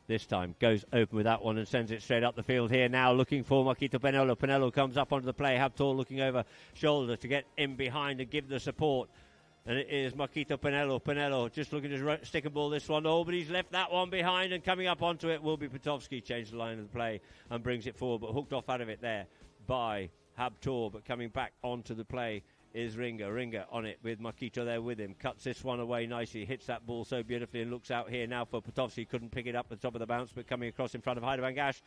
This time goes open with that one and sends it straight up the field here now, looking for Makito Pinello. Pinello comes up onto the play. Habtoor looking over shoulder to get in behind and give the support. And it is Makito Pinello. Pinello just looking to stick a ball this one. Oh, but he's left that one behind, and coming up onto it will be Potowski. Changed the line of the play and brings it forward, but hooked off out of it there by Habtoor. But coming back onto the play is Ringa. Ringa on it with Makito there with him. Cuts this one away nicely. Hits that ball so beautifully and looks out here now for Potofsky. Couldn't pick it up at the top of the bounce, but coming across in front of Haider Bangash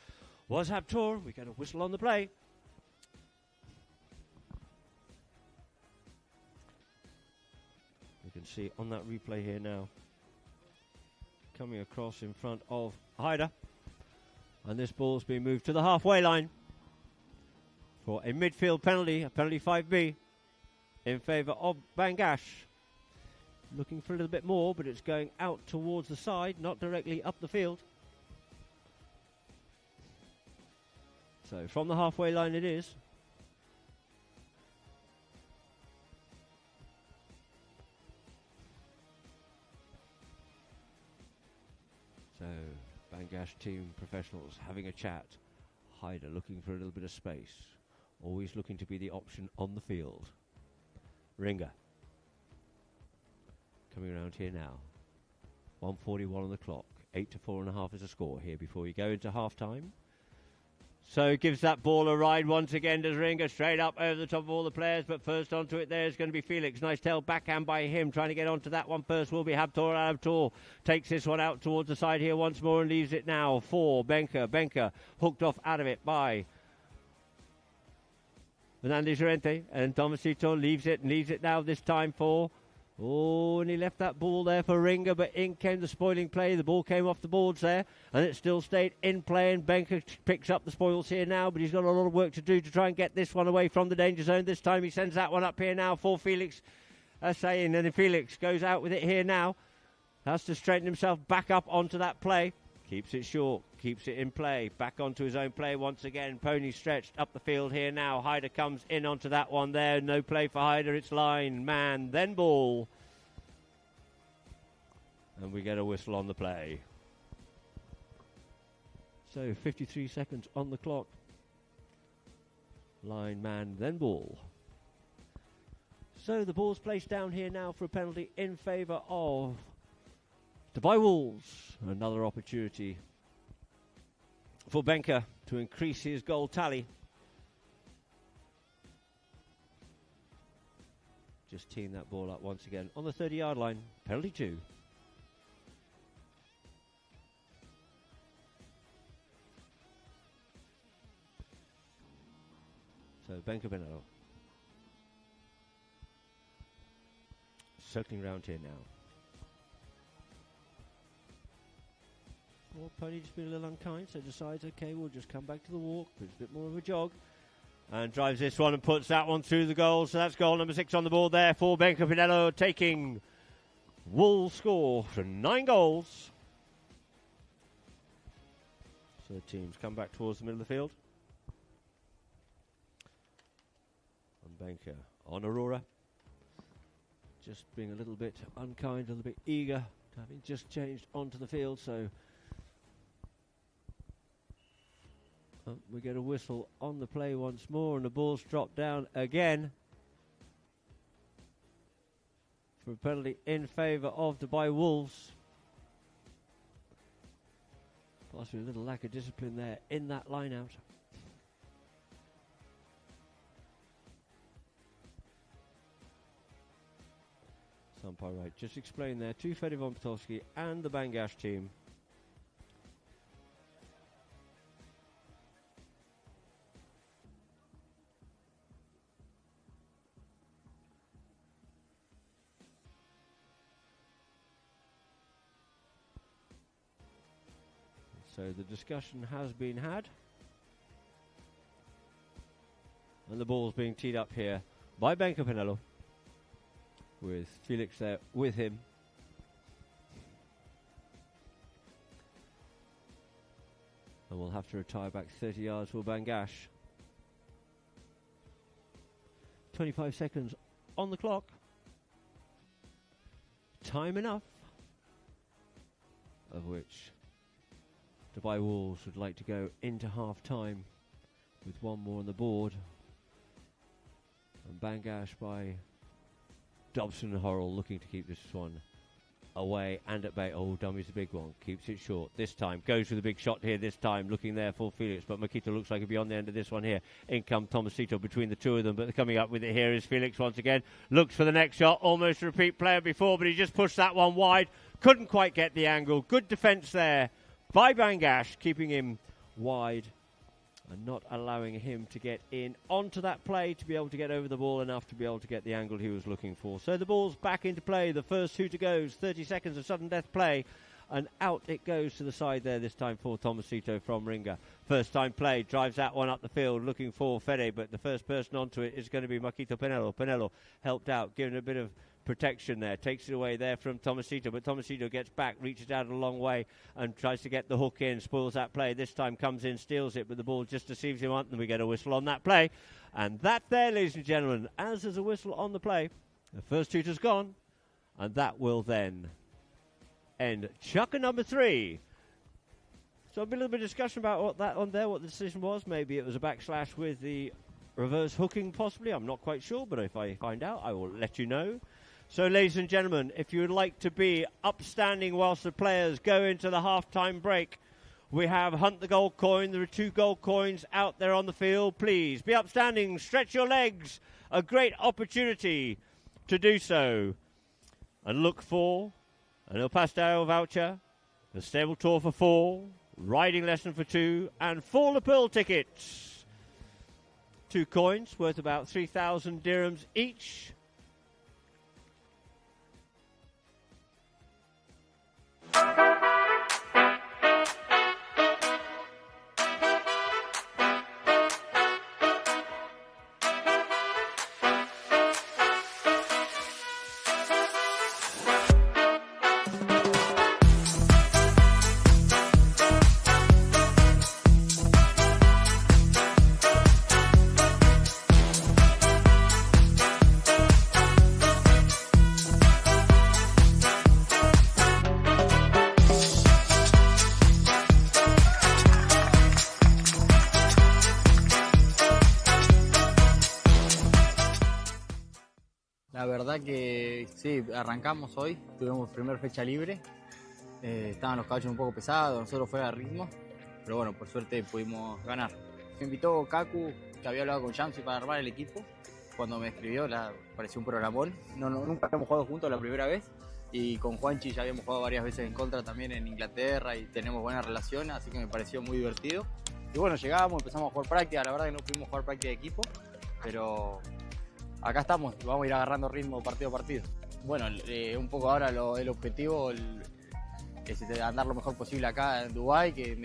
was Habtoor. We get a whistle on the play. You can see on that replay here now. Coming across in front of Haider. And this ball's been moved to the halfway line for a midfield penalty, a penalty 5B, in favour of Bangash. Looking for a little bit more, but it's going out towards the side, not directly up the field. So from the halfway line it is. So Bangash team professionals having a chat. Haider looking for a little bit of space. Always looking to be the option on the field. Ringa. Coming around here now. 1:41 on the clock. 8-4.5 is the score here before we go into half time. So gives that ball a ride once again, does Ringa, straight up over the top of all the players, but first onto it there is going to be Felix. Nice tail backhand by him, trying to get onto that one first will be Habtoor. Habtoor takes this one out towards the side here once more and leaves it now for Benker. Benker hooked off out of it by Fernandez Llorente, and Tomasito leaves it now this time for... Oh, and he left that ball there for Ringa, but in came the spoiling play. The ball came off the boards there, and it still stayed in play, and Benker picks up the spoils here now, but he's got a lot of work to do to try and get this one away from the danger zone. This time he sends that one up here now for Felix Sayin, and then Felix goes out with it here now. Has to straighten himself back up onto that play. Keeps it short, keeps it in play. Back onto his own play once again. Pony stretched up the field here now. Haider comes in onto that one there. No play for Haider. It's line, man, then ball. And we get a whistle on the play. So 53 seconds on the clock. Line, man, then ball. So the ball's placed down here now for a penalty in favour of Dubai Wolves. Another opportunity for Benker to increase his goal tally. Just teeing that ball up once again on the 30-yard line. Penalty 2. So Benker Benello. Circling round here now. Well, Pony just been a little unkind, so decides, okay, we'll just come back to the walk. It's a bit more of a jog. And drives this one and puts that one through the goal. So that's goal number 6 on the board there for Benker Pinello, taking Wolves score for 9 goals. So the teams come back towards the middle of the field. And Benker on Aurora. Just being a little bit unkind, a little bit eager, having just changed onto the field, so... we get a whistle on the play once more, and the ball's dropped down again for a penalty in favour of Dubai Wolves. Possibly a little lack of discipline there in that line out. Umpire right, just explain there to Fede von Potowski and the Bangash team. So the discussion has been had. And the ball's being teed up here by Benker Pinello, with Felix there with him. And we'll have to retire back 30 yards for Bangash. 25 seconds on the clock. Time enough. Of which Dubai Wolves would like to go into half time with one more on the board. And Bangash by Dobson and Horrell looking to keep this one away and at bay. Oh, dummy's a big one. Keeps it short. This time goes with a big shot here. This time looking there for Felix, but Makito looks like he'll be on the end of this one here. In comes Tomasito between the two of them, but coming up with it here is Felix once again. Looks for the next shot. Almost a repeat player before, but he just pushed that one wide. Couldn't quite get the angle. Good defence there by Bangash, keeping him wide and not allowing him to get in onto that play to be able to get over the ball enough to be able to get the angle he was looking for. So the ball's back into play. The first hooter goes. 30 seconds of sudden death play. And out it goes to the side there, this time for Tomasito from Ringa. First time play, drives that one up the field, looking for Fede, but the first person onto it is going to be Makito Penelo. Penelo helped out, given a bit of protection there, takes it away there from Tomasito, but Tomasito gets back, reaches out a long way and tries to get the hook in, spoils that play. This time comes in, steals it, but the ball just deceives him on, and we get a whistle on that play. And that there, ladies and gentlemen, as there's a whistle on the play, the first shooter's gone, and that will then end Chukker number 3. So a little bit of discussion about what that on there, what the decision was. Maybe it was a backslash with the reverse hooking, possibly. I'm not quite sure, but if I find out, I will let you know. So, ladies and gentlemen, if you would like to be upstanding whilst the players go into the half-time break, we have Hunt the Gold Coin. There are 2 gold coins out there on the field. Please be upstanding, stretch your legs. A great opportunity to do so. And look for an El Pastel voucher, a stable tour for 4, riding lesson for 2, and 4 La Pearl tickets. 2 coins worth about 3,000 dirhams each.
La verdad que sí, arrancamos hoy, tuvimos primera fecha libre, estaban los caballos un poco pesados, nosotros fuera de ritmo, pero bueno, por suerte pudimos ganar. Me invitó Kaku, que había hablado con Shamsi para armar el equipo, cuando me escribió pareció un programón, nunca habíamos jugado juntos la primera vez, y con Juanchi ya habíamos jugado varias veces en contra también en Inglaterra y tenemos buena relación, así que me pareció muy divertido. Y bueno, llegamos, empezamos a jugar práctica, la verdad que no pudimos jugar práctica de equipo, pero acá estamos, vamos a ir agarrando ritmo partido a partido. Bueno, un poco ahora el objetivo es andar lo mejor posible acá en Dubái, que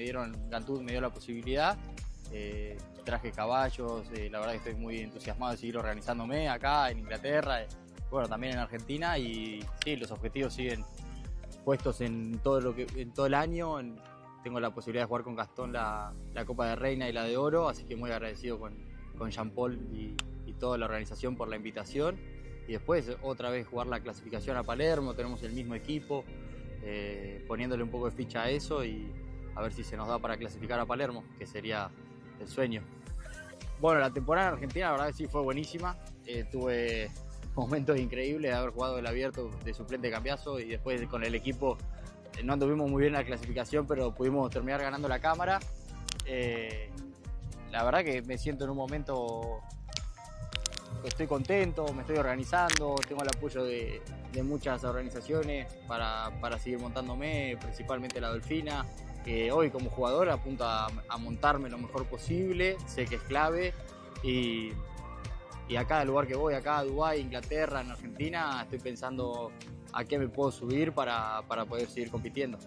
Gantud me dio la posibilidad. Traje caballos, la verdad que estoy muy entusiasmado de seguir organizándome acá en Inglaterra, bueno, también en Argentina, y sí, los objetivos siguen puestos en todo el año. Tengo la posibilidad de jugar con Gastón la Copa de Reina y la de Oro, así que muy agradecido con Jean-Paul y toda la organización por la invitación. Y después otra vez jugar la clasificación a Palermo, tenemos el mismo equipo, poniéndole un poco de ficha a eso y a ver si se nos da para clasificar a Palermo, que sería el sueño. Bueno, la temporada en Argentina la verdad que sí fue buenísima, tuve momentos increíbles de haber jugado el abierto de suplente de cambiazo y después con el equipo no anduvimos muy bien en la clasificación, pero pudimos terminar ganando la cámara. La verdad que me siento en un momento que estoy contento, me estoy organizando, tengo el apoyo de muchas organizaciones para seguir montándome, principalmente la Delfina, que hoy como jugador apunto a montarme lo mejor posible, sé que es clave y a cada lugar que voy, acá a Dubái, Inglaterra, en Argentina, estoy pensando a qué me puedo subir para poder seguir compitiendo.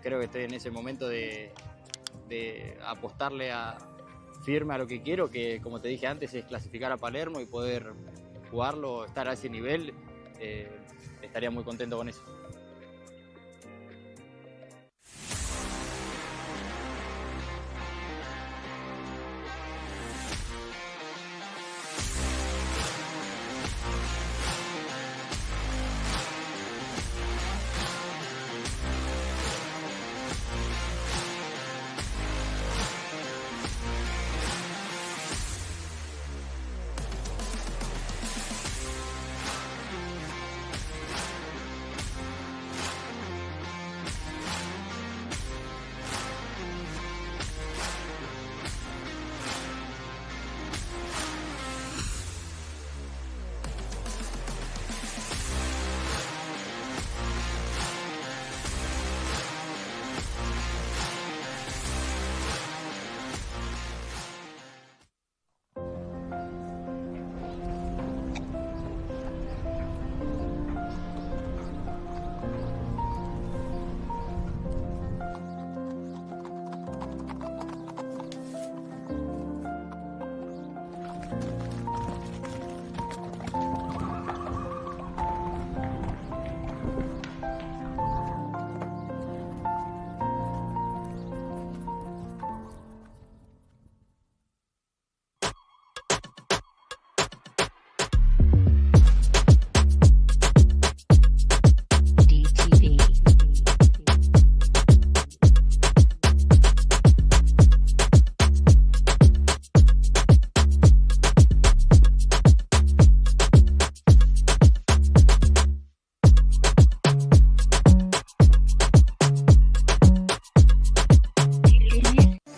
Creo que estoy en ese momento de apostarle firme a lo que quiero, que como te dije antes es clasificar a Palermo y poder jugarlo, estar a ese nivel, estaría muy contento con eso.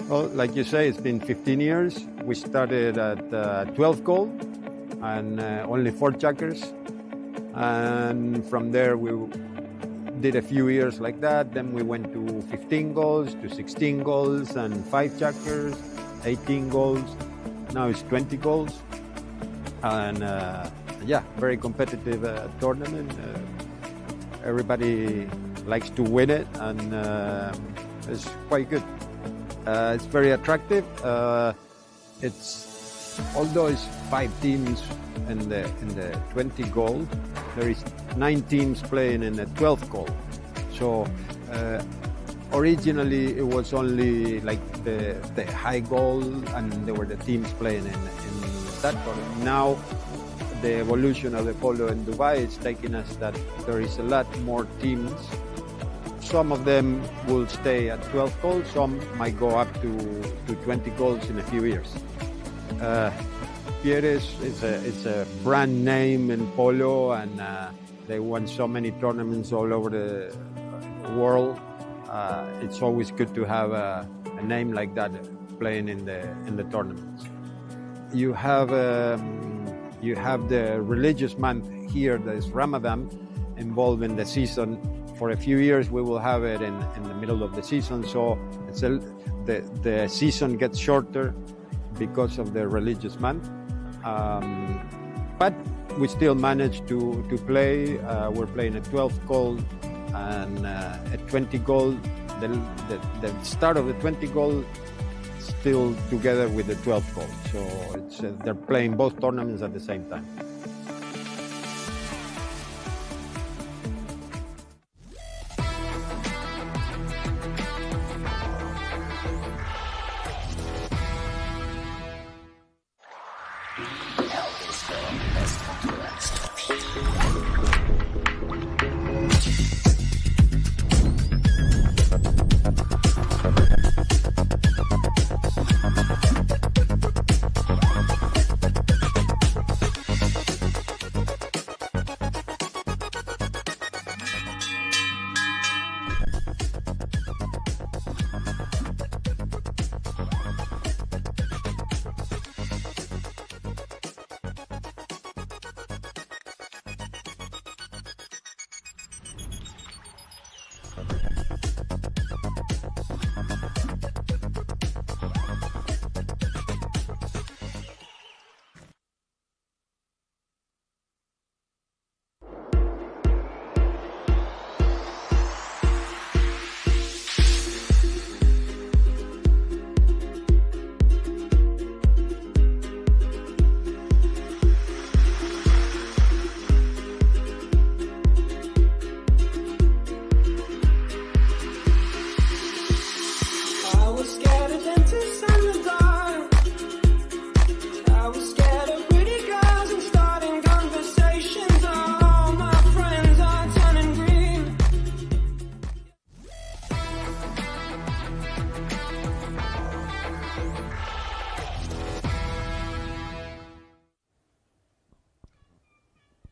Well, like you say, it's been 15 years. We started at 12 goal and only 4 chukkers. And from there, we did a few years like that. Then we went to 15 goals, to 16 goals, and 5 chukkers, 18 goals. Now it's 20 goals. And yeah, very competitive tournament. Everybody likes to win it, and it's quite good. It's very attractive. Although it's 5 teams in the 20 goal, there is 9 teams playing in the 12 goal. So originally it was only like the high goal, and there were the teams playing in that goal. Now the evolution of the polo in Dubai is taking us that there is a lot more teams. Some of them will stay at 12 goals, some might go up to 20 goals in a few years. Pieres is a brand name in polo, and they won so many tournaments all over the world. It's always good to have a name like that playing in the tournaments. You have the religious month here, that is Ramadan, involved in the season. For a few years, we will have it in the middle of the season, so the season gets shorter because of the religious month. But we still manage to play. We're playing a 12 goal and a 20 goal. The start of the 20 goal still together with the 12 goal. So they're playing both tournaments at the same time.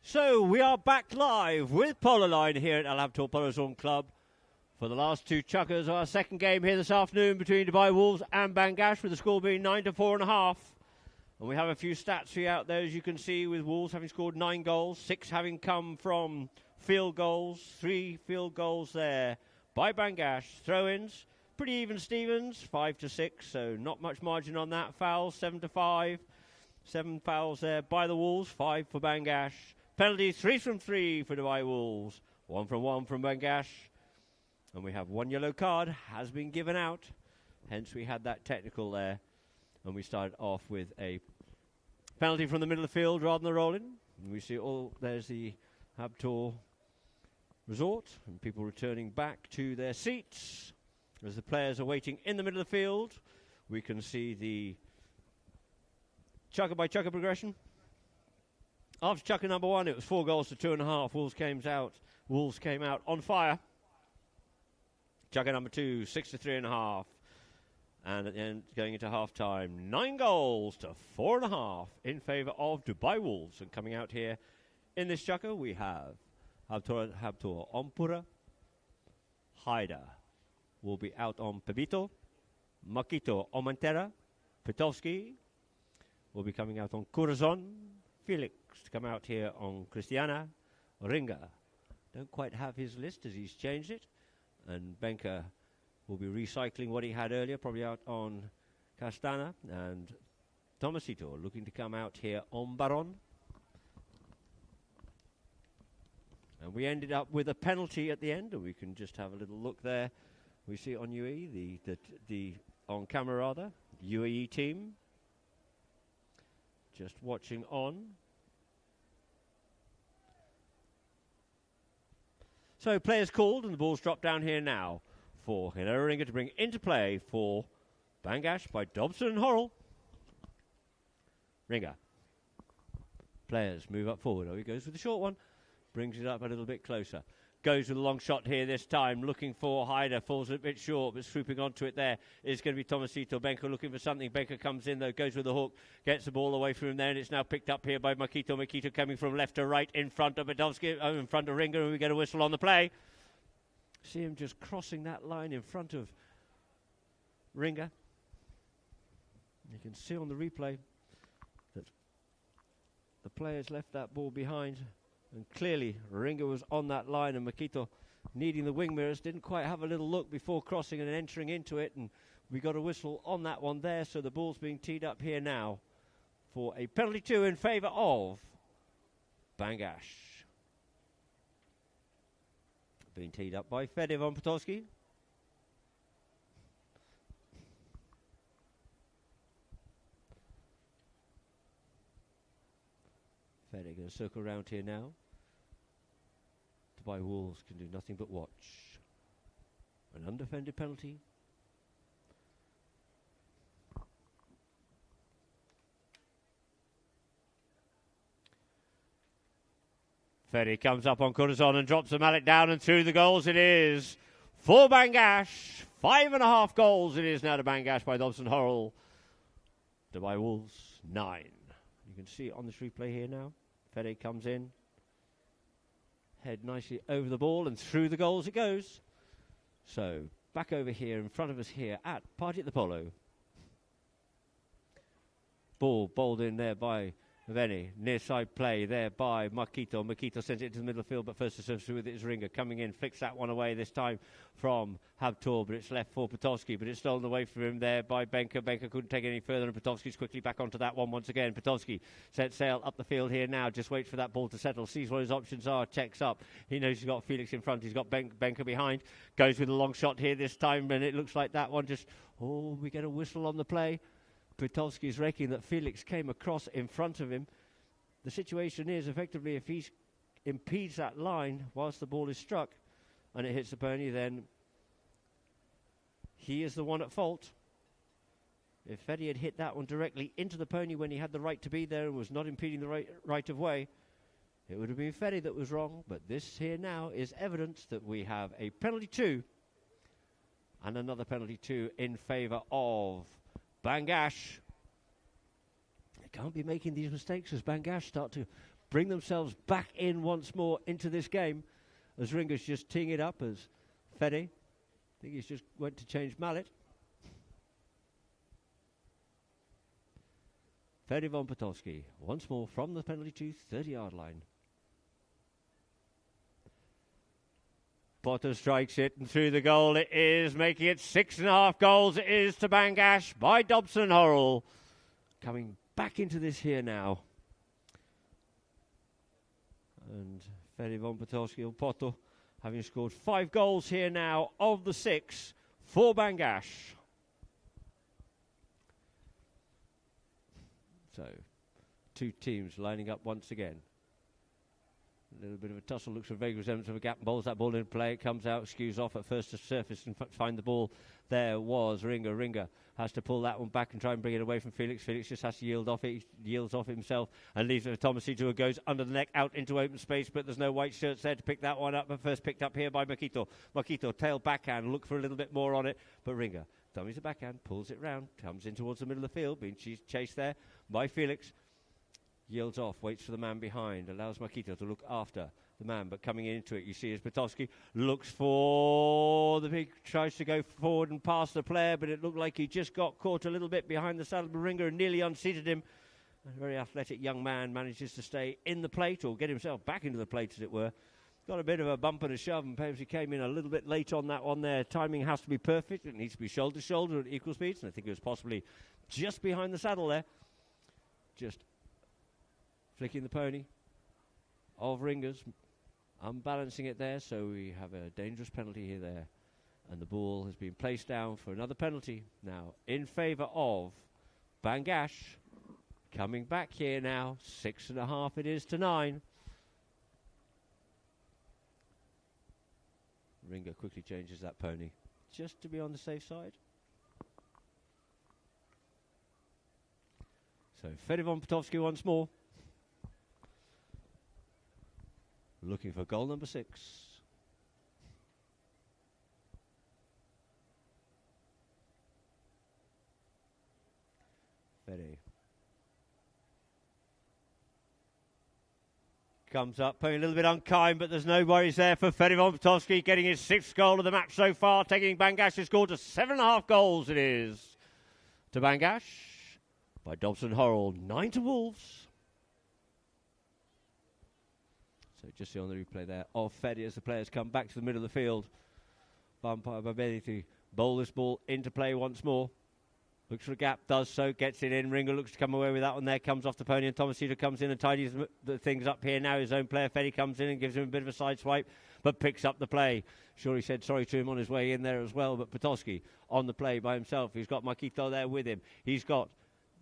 So we are back live with Polo Line here at Al Habtoor Polo Zone Club for the last 2 chukkers. Our second game here this afternoon between Dubai Wolves and Bangash, with the score being 9-4.5. And we have a few stats for you out there, as you can see, with Wolves having scored 9 goals, 6 having come from field goals, 3 field goals there by Bangash. Throw-ins, pretty even Stevens, 5-6, so not much margin on that. Fouls, 7-5. 7 fouls there by the Wolves, 5 for Bangash. Penalties, 3 from 3 for Dubai Wolves, 1 from 1 from Bangash. And we have 1 yellow card has been given out. Hence we had that technical there. And we started off with a penalty from the middle of the field rather than rolling. And we see there's the Habtoor Resort, and people returning back to their seats. As the players are waiting in the middle of the field, we can see the chukker by chukker progression. After chukker number 1, it was 4 goals to 2.5. Wolves came out on fire. Chukker number 2, 6 to 3.5. And at the end, going into half time, 9 goals to 4.5 in favour of Dubai Wolves. And coming out here in this chukker, we have Habtoor on Pura. Haida will be out on Pebito. Makito on Montera. Pitowski will be coming out on Corazon. Felix to come out here on Christiana. Ringa don't quite have his list as he's changed it. And Benka will be recycling what he had earlier, probably out on Castana. And Tomasito looking to come out here on Baron. And we ended up with a penalty at the end, and we can just have a little look there. We see it on UAE, the on camera rather, UAE team. Just watching on. So players called, and the ball's dropped down here now for Hinera Ringa to bring into play for Bangash by Dobson and Horrell. Ringa. Players move up forward. Oh, he goes with the short one. Brings it up a little bit closer. Goes with a long shot here this time. Looking for Hyder. Falls a bit short, but swooping onto it there is going to be Tomasito. Benka looking for something. Benka comes in though. Goes with the hook. Gets the ball away from him there. And it's now picked up here by Makito. Makito coming from left to right in front of Badowski. In front of Ringa. And we get a whistle on the play. See him just crossing that line in front of Ringa. You can see on the replay that the players left that ball behind. And clearly, Ringa was on that line, and Makito, needing the wing mirrors, didn't quite have a little look before crossing and entering into it. And we got a whistle on that one there, so the ball's being teed up here now for a penalty 2 in favour of Bangash. Being teed up by Fede von Potowski. Fede going to circle around here now. By Wolves can do nothing but watch. An undefended penalty. Fede comes up on Corazon and drops the mallet down, and through the goals it is for Bangash. 5.5 goals it is now to Bangash by Dobson Horrell. To by Wolves 9. You can see it on this replay here now. Fede comes in. Head nicely over the ball and through the goals it goes. So back over here in front of us here at Party at the Polo. Ball bowled in there by Veni. Near side play there by Makito. Makito sends it to the middle of the field, but first to serve with it is Ringa. Coming in, flicks that one away this time from Habtoor, but it's left for Potowski, but it's stolen away from him there by Benka. Benka couldn't take it any further, and Potowski's quickly back onto that one once again. Potowski sets sail up the field here now, just waits for that ball to settle, sees what his options are, checks up. He knows he's got Felix in front, he's got Benka behind. Goes with a long shot here this time, and it looks like that one just, we get a whistle on the play. Potowski is raking that Felix came across in front of him. The situation is effectively if he impedes that line whilst the ball is struck and it hits the pony, then he is the one at fault. If Fede had hit that one directly into the pony when he had the right to be there and was not impeding the right of way, it would have been Fede that was wrong. But this here now is evidence that we have a penalty 2 and another penalty 2 in favour of Bangash. They can't be making these mistakes as Bangash start to bring themselves back in once more into this game. As Ringa's just teeing it up as Fede, I think he's just went to change mallet. Fede von Potowski once more from the penalty 2 30-yard line. Potter strikes it, and through the goal it is, making it 6.5 goals it is to Bangash by Dobson Horrell. Coming back into this here now. And Fede von Potowski, or Potter, having scored 5 goals here now of the 6 for Bangash. So, 2 teams lining up once again. A little bit of a tussle, looks for vague resemblance of a gap, bowls that ball in play, it comes out, skews off at first to surface and find the ball. There was Ringa. Ringa has to pull that one back and try and bring it away from Felix. Felix just has to yield off it. He yields off himself and leaves it for Tomasito, who goes under the neck out into open space, but there's no white shirts there to pick that one up. But first picked up here by Makito. Makito, tail backhand, look for a little bit more on it, but Ringa dummies the backhand, pulls it round, comes in towards the middle of the field, being chased there by Felix. Yields off, waits for the man behind, allows Makito to look after the man, but coming into it, you see as Potowski looks for the big, tries to go forward and pass the player, but it looked like he just got caught a little bit behind the saddle of Ringer and nearly unseated him. A very athletic young man manages to stay in the plate, or get himself back into the plate, as it were. Got a bit of a bump and a shove, and perhaps he came in a little bit late on that one there. Timing has to be perfect. It needs to be shoulder to shoulder at equal speeds, and I think it was possibly just behind the saddle there. Just flicking the pony of Ringers, unbalancing it there, so we have a dangerous penalty here there. And the ball has been placed down for another penalty now in favour of Bangash. Coming back here now, 6.5 it is to 9. Ringer quickly changes that pony, just to be on the safe side. So Fedivon Potowski once more. Looking for goal number 6. Fede. Comes up, playing a little bit unkind, but there's no worries there for Fedivon Potowski, getting his 6th goal of the match so far, taking Bangash's score to 7.5 goals it is to Bangash by Dobson Horrell, 9 to Wolves. So just see on the replay there of Fede as the players come back to the middle of the field. Vampire Babedi to bowl this ball into play once more. Looks for a gap, does so, gets it in. Ringer looks to come away with that one there, comes off the pony, and Tomasito comes in and tidies the things up here now. His own player, Fede, comes in and gives him a bit of a side swipe, but picks up the play. Sure, he said sorry to him on his way in there as well, but Potowski on the play by himself. He's got Makito there with him. He's got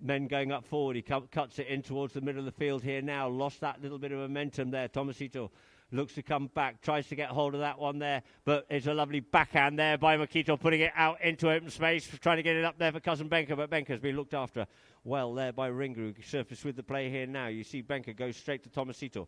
men going up forward. He cuts it in towards the middle of the field here now. Lost that little bit of momentum there. Tomasito looks to come back, tries to get hold of that one there, but it's a lovely backhand there by Makito, putting it out into open space, trying to get it up there for cousin Benker, but Benker's been looked after well there by Ringer, who surfaced with the play here now. You see Benker go straight to Tomasito.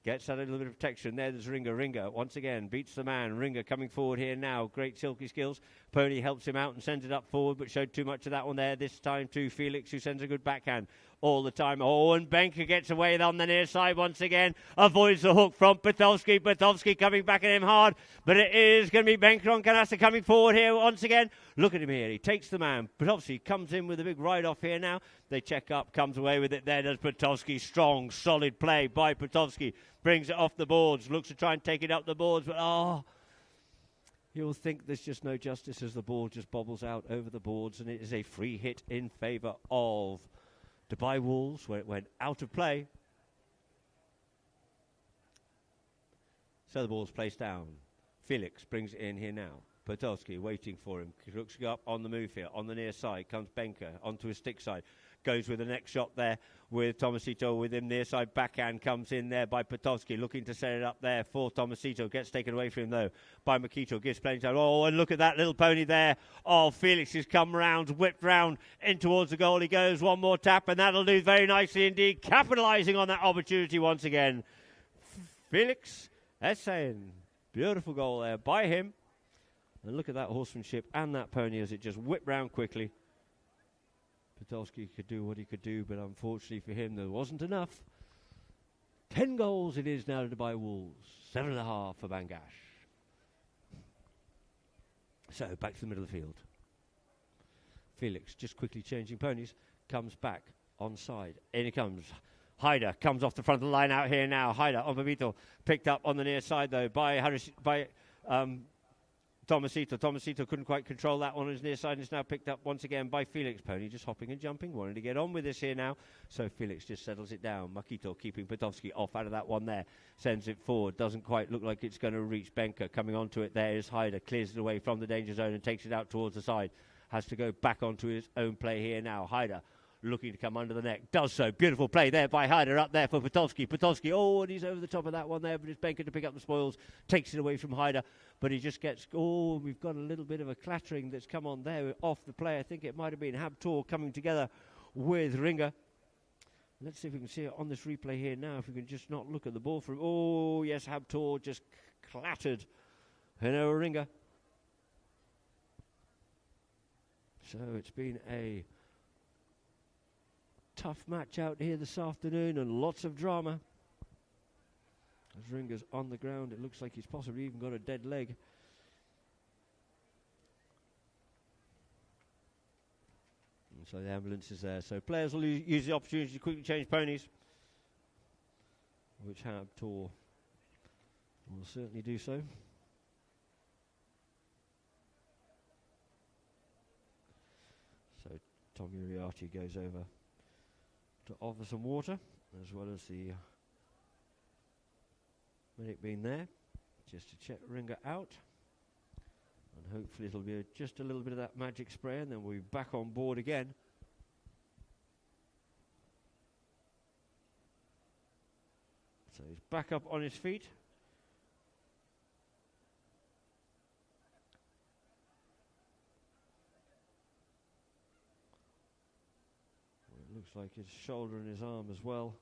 Gets that a little bit of protection. There's Ringer. Ringer, once again, beats the man. Ringer coming forward here now. Great silky skills. Pony helps him out and sends it up forward, but showed too much of that one there. This time to Felix, who sends a good backhand all the time. Oh, and Benker gets away on the near side once again. Avoids the hook from Potowski. Potowski coming back at him hard, but it is going to be Benker on Canasta coming forward here once again. Look at him here. He takes the man. Potowski comes in with a big ride-off here now. They check up, comes away with it there. Does Potowski. Strong, solid play by Potowski. Brings it off the boards. Looks to try and take it up the boards, but you'll think there's just no justice as the ball just bobbles out over the boards, and it is a free hit in favour of Dubai Wolves, where it went out of play. So the ball's placed down. Felix brings it in here now. Potowski waiting for him. He looks to go up on the move here. On the near side comes Benker onto his stick side. Goes with the next shot there with Tomasito with him. Near side backhand comes in there by Potowski, looking to set it up there for Tomasito. Gets taken away from him though by Makito. Gives playing time. Oh, and look at that little pony there. Oh, Felix has come round, whipped round in towards the goal. He goes, one more tap, and that'll do very nicely indeed. Capitalising on that opportunity once again. Felix Essayin. Beautiful goal there by him. And look at that horsemanship and that pony as it just whipped round quickly. Potowski could do what he could do, but unfortunately for him, there wasn't enough. 10 goals it is now to Dubai Wolves. 7.5 for Bangash. So, back to the middle of the field. Felix, just quickly changing ponies, comes back onside. In he comes. Haider comes off the front of the line out here now. Haider on Babito. Picked up on the near side, though, by Tomasito. Tomasito couldn't quite control that one on his near side, and is now picked up once again by Felix. Pony just hopping and jumping, wanting to get on with this here now. So Felix just settles it down. Makito keeping Potowski off out of that one there. Sends it forward. Doesn't quite look like it's going to reach Benker. Coming onto it there is Haider. Clears it away from the danger zone and takes it out towards the side. Has to go back onto his own play here now. Haider looking to come under the neck. Does so. Beautiful play there by Haider up there for Potowski. Potowski, and he's over the top of that one there, but it's Benker to pick up the spoils. Takes it away from Haider, but he just gets... we've got a little bit of a clattering that's come on there off the play. I think it might have been Habtoor coming together with Ringer. Let's see if we can see it on this replay here now, if we can just not look at the ball from... Oh, yes, Habtoor just clattered Heno Ringer. So it's been a tough match out here this afternoon and lots of drama. As Ringer's on the ground, it looks like he's possibly even got a dead leg. And so the ambulance is there. So players will use the opportunity to quickly change ponies, which Habtoor will certainly do so. So Tommy Uriarte goes over to offer some water, as well as the medic being there, just to check Ringer out. And hopefully it'll be just a little bit of that magic spray, and then we'll be back on board again. So he's back up on his feet. It looks like his shoulder and his arm as well.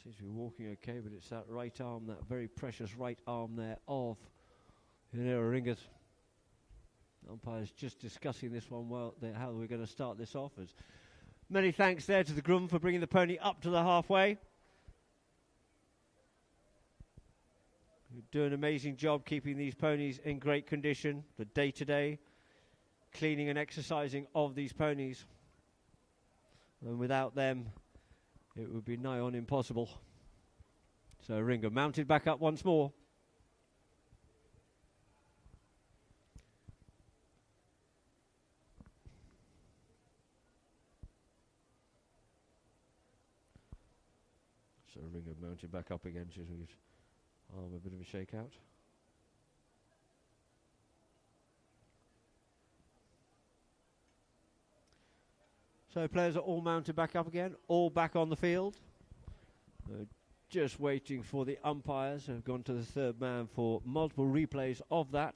Seems to be walking okay, but it's that right arm, that very precious right arm there of Ringer's. Umpire's just discussing this one, how we're going to start this off. As many thanks there to the groom for bringing the pony up to the halfway. You do an amazing job keeping these ponies in great condition, the day-to-day cleaning and exercising of these ponies. And without them, it would be nigh on impossible. So Ringer mounted back up once more. So Ringer mounted back up again, just with his arm a bit of a shake out. So players are all mounted back up again, all back on the field. Just waiting for the umpires, who have gone to the third man for multiple replays of that,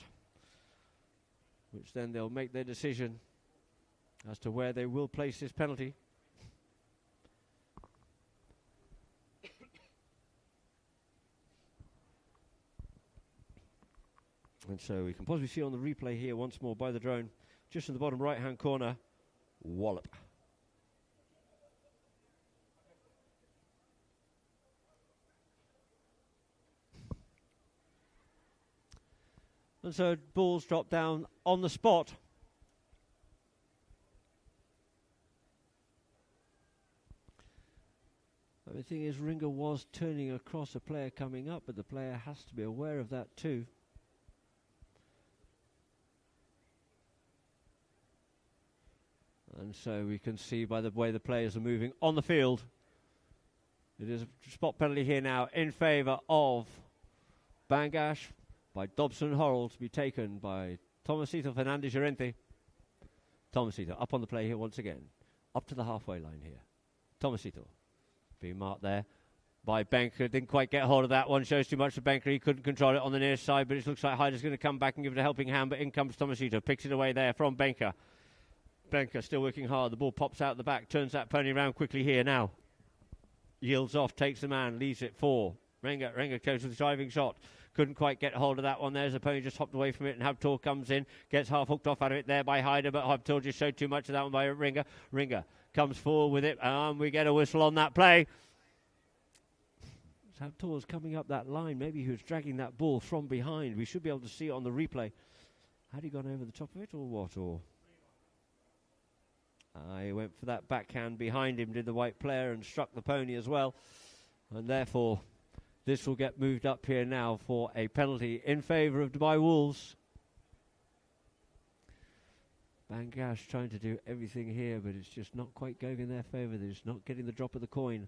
which then they'll make their decision as to where they will place this penalty. And so we can possibly see on the replay here once more by the drone, just in the bottom right hand corner, wallop. And so balls drop down on the spot. But the thing is, Ringer was turning across a player coming up, but the player has to be aware of that too. And so we can see by the way the players are moving on the field. It is a spot penalty here now in favour of Bangash by Dobson Horrell, to be taken by Tomasito Fernandez Llorente. Tomasito up on the play here once again. Up to the halfway line here. Tomasito being marked there by Benker. Didn't quite get hold of that one. Shows too much to Benker. He couldn't control it on the near side, but it looks like Hyder's going to come back and give it a helping hand, but in comes Tomasito. Picks it away there from Benker. Benker still working hard. The ball pops out the back. Turns that pony around quickly here now. Yields off. Takes the man. Leaves it for Ringer. Ringer goes with the driving shot. Couldn't quite get hold of that one. There's the pony just hopped away from it, and Habtoor comes in. Gets half hooked off out of it there by Hyder, but Habtoor just showed too much of that one by Ringer. Ringer comes forward with it, and we get a whistle on that play. Habtoor's coming up that line. Maybe he was dragging that ball from behind. We should be able to see it on the replay. Had he gone over the top of it or what? Or he went for that backhand behind him, did the white player, and struck the pony as well. And therefore, this will get moved up here now for a penalty in favour of Dubai Wolves. Bangash trying to do everything here, but it's just not quite going in their favour. They're just not getting the drop of the coin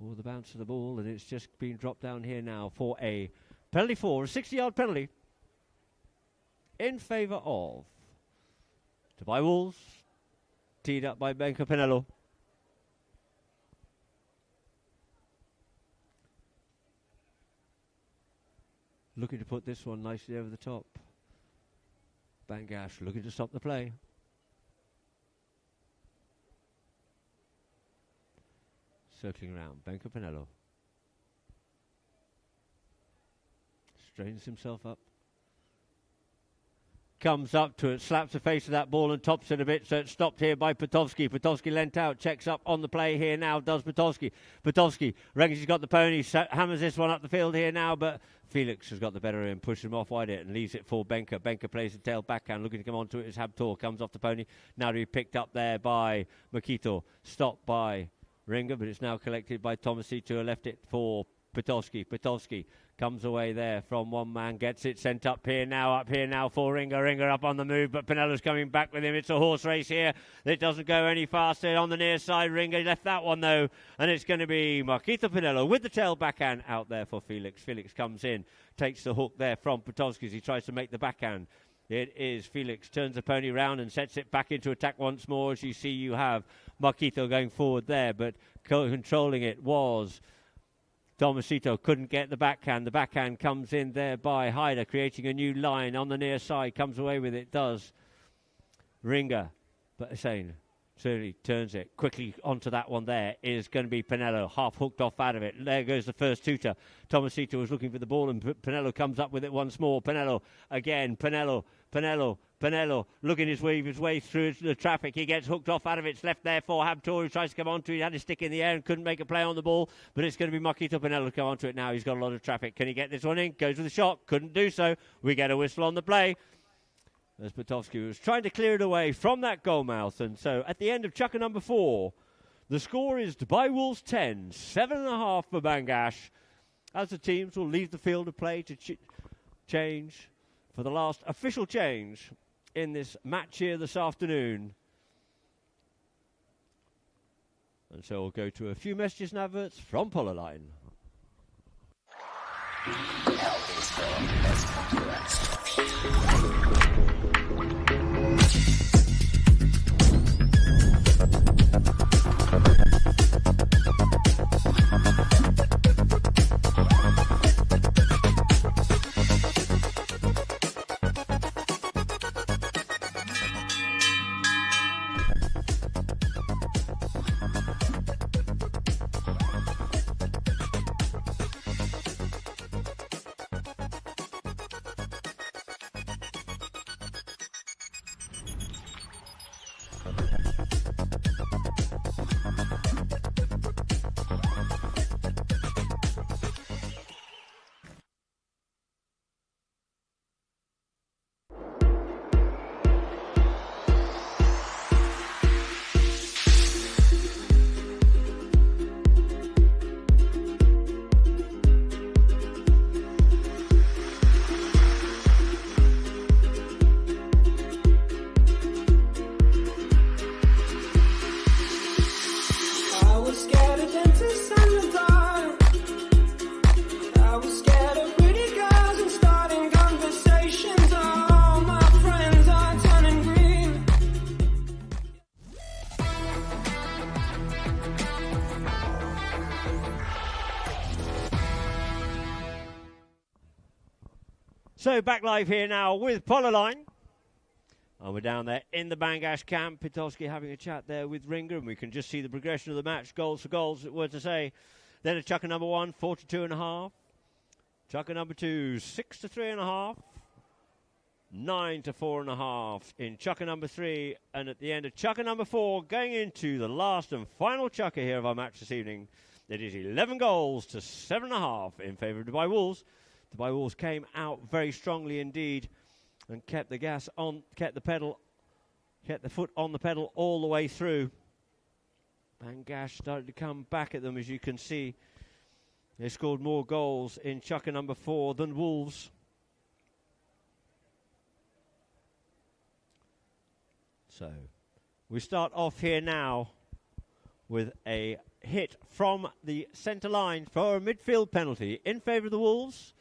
or the bounce of the ball, and it's just been dropped down here now for a penalty, for a 60-yard penalty in favour of Dubai Wolves, teed up by Benka Pinello. Looking to put this one nicely over the top. Bangash looking to stop the play. Circling around, Benka Pinello straightens himself up. comes up to it, slaps the face of that ball and tops it a bit, so it's stopped here by Potowski. Potowski lent out, checks up on the play here now, does Potowski. Potowski reckons he's got the pony, hammers this one up the field here now, but Felix has got the better end, pushes him off wide it and leaves it for Benker. Benker plays the tail backhand, looking to come onto it as Habtoor comes off the pony. Now to be picked up there by Makito, stopped by Ringer, but it's now collected by Tomasito, who left it for Potowski. Potowski comes away there from one man, gets it sent up here now for Ringer. Ringer up on the move, but Pinello's coming back with him. It's a horse race here. It doesn't go any faster on the near side. Ringer left that one though, and it's going to be Marquito Pinello with the tail backhand out there for Felix. Felix comes in, takes the hook there from Potowski as he tries to make the backhand. It is Felix, turns the pony round and sets it back into attack once more. As you see, you have Marquito going forward there, but controlling it was Tomasito. Couldn't get the backhand. The backhand comes in there by Hyder, creating a new line on the near side. Comes away with it, does Ringer. But Hussein certainly turns it quickly onto that one there. Is going to be Pinello, half hooked off out of it. There goes the first tutor. Tomasito was looking for the ball, and Pinello comes up with it once more. Pinello again. Pinello looking his way through the traffic. He gets hooked off out of it. It's left there for Habtoor, who tries to come onto it. He had his stick in the air and couldn't make a play on the ball, but it's going to be Marquito Pinello to come onto it now. He's got a lot of traffic. Can he get this one in? Goes with a shot. Couldn't do so. We get a whistle on the play as Potowski was trying to clear it away from that goal mouth. And so at the end of Chukker number 4, the score is Dubai Wolves 10, 7.5 for Bangash, as the teams will leave the field of play to change for the last official change in this match here this afternoon. And so we'll go to a few messages and adverts from Polo Line. So back live here now with Polo Line. And we're down there in the Bangash camp. Potowski having a chat there with Ringer, and we can just see the progression of the match, goals for goals, it were to say. Then at Chukker number 1, 4-2.5. Chukker number 2, 6-3.5. 9-4.5 in Chukker number 3. And at the end of Chukker number 4, going into the last and final Chukker here of our match this evening, it is 11 goals to 7.5 in favour of Dubai Wolves. Dubai Wolves came out very strongly indeed and kept the gas on, kept the foot on the pedal all the way through. Bangash started to come back at them, as you can see. They scored more goals in Chukker number 4 than Wolves. So we start off here now with a hit from the centre line for a midfield penalty in favour of the Wolves.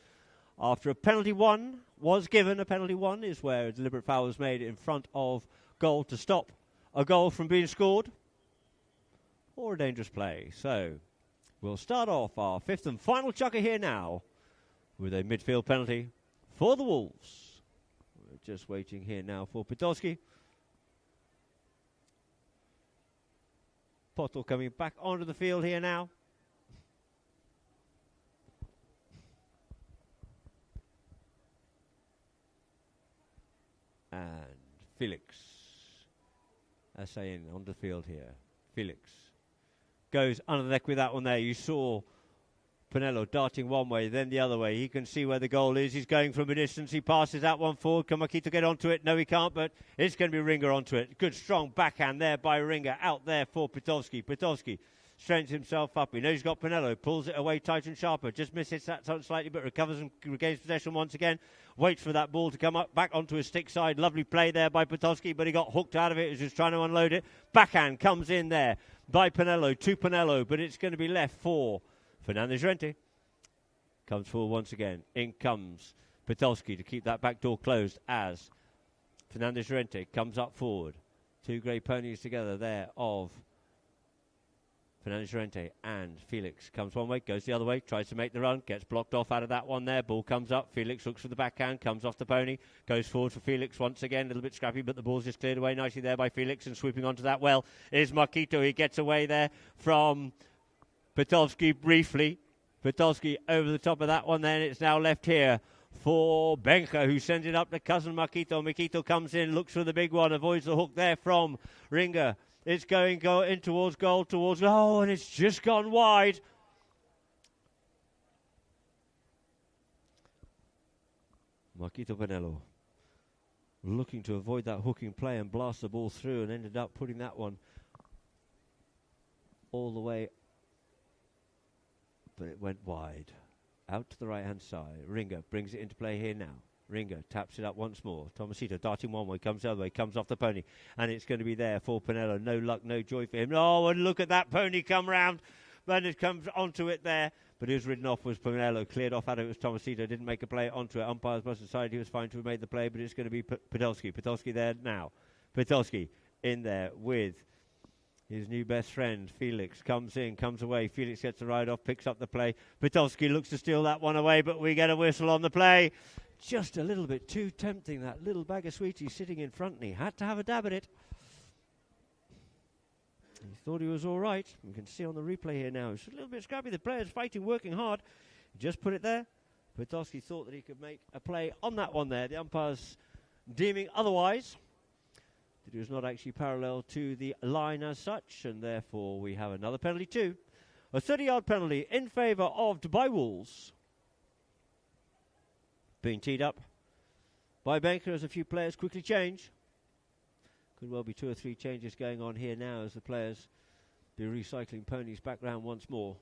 After a penalty one was given, a penalty one is where a deliberate foul was made in front of goal to stop a goal from being scored or a dangerous play. So we'll start off our fifth and final Chukker here now with a midfield penalty for the Wolves. We're just waiting here now for Potowski. Poto coming back onto the field here now. And Felix Assayin on the field here. Felix goes under the neck with that one there. You saw Polo darting one way, then the other way. He can see where the goal is. He's going from a distance. He passes that one forward. Can Makito get onto it? No, he can't, but it's going to be Ringer onto it. Good, strong backhand there by Ringer. Out there for Pitowski. Pitowski straightens himself up. He knows he's got Polo. Pulls it away tight and sharper. Just misses that slightly, but recovers and regains possession once again. Waits for that ball to come up back onto his stick side. Lovely play there by Pitowski, but he got hooked out of it. He was just trying to unload it. Backhand comes in there by Polo to Polo, but it's going to be left for Fernandez Rente. Comes forward once again. In comes Pitowski to keep that back door closed as Fernandez Rente comes up forward. Two grey ponies together there of Fernandez Rente and Felix. Comes one way, goes the other way, tries to make the run, gets blocked off out of that one there. Ball comes up, Felix looks for the backhand, comes off the pony, goes forward for Felix once again, a little bit scrappy, but the ball's just cleared away nicely there by Felix, and sweeping onto that well is Makito. He gets away there from Pitowski briefly. Pitowski over the top of that one then. It's now left here for Benka, who sends it up to cousin Makito. Makito comes in, looks for the big one, avoids the hook there from Ringer. It's going in towards goal, and it's just gone wide. Makito Penelo looking to avoid that hooking play and blast the ball through, and ended up putting that one all the way, but it went wide. Out to the right-hand side. Ringer brings it into play here now. Ringer taps it up once more. Tomasito darting one way, comes the other way, comes off the pony, and it's going to be there for Polo. No luck, no joy for him. Oh, and look at that pony come round. And it comes onto it there, but he was ridden off was Polo. Cleared off out of it was Tomasito. Didn't make a play onto it. Umpires must decide he was fine to have made the play, but it's going to be Pitowski. Pitowski there now. Pitowski in there with his new best friend, Felix, comes in, comes away. Felix gets the ride off, picks up the play. Pitowski looks to steal that one away, but we get a whistle on the play. Just a little bit too tempting, that little bag of sweeties sitting in front, and he had to have a dab at it. He thought he was all right. You can see on the replay here now, it's a little bit scrappy. The player's fighting, working hard. He just put it there. Pitowski thought that he could make a play on that one there. The umpires deeming otherwise. It was not actually parallel to the line as such, and therefore we have another penalty too. A 30-yard penalty in favour of Dubai Wolves. Being teed up by Banker as a few players quickly change. Could well be 2 or 3 changes going on here now as the players be recycling ponies back round once more.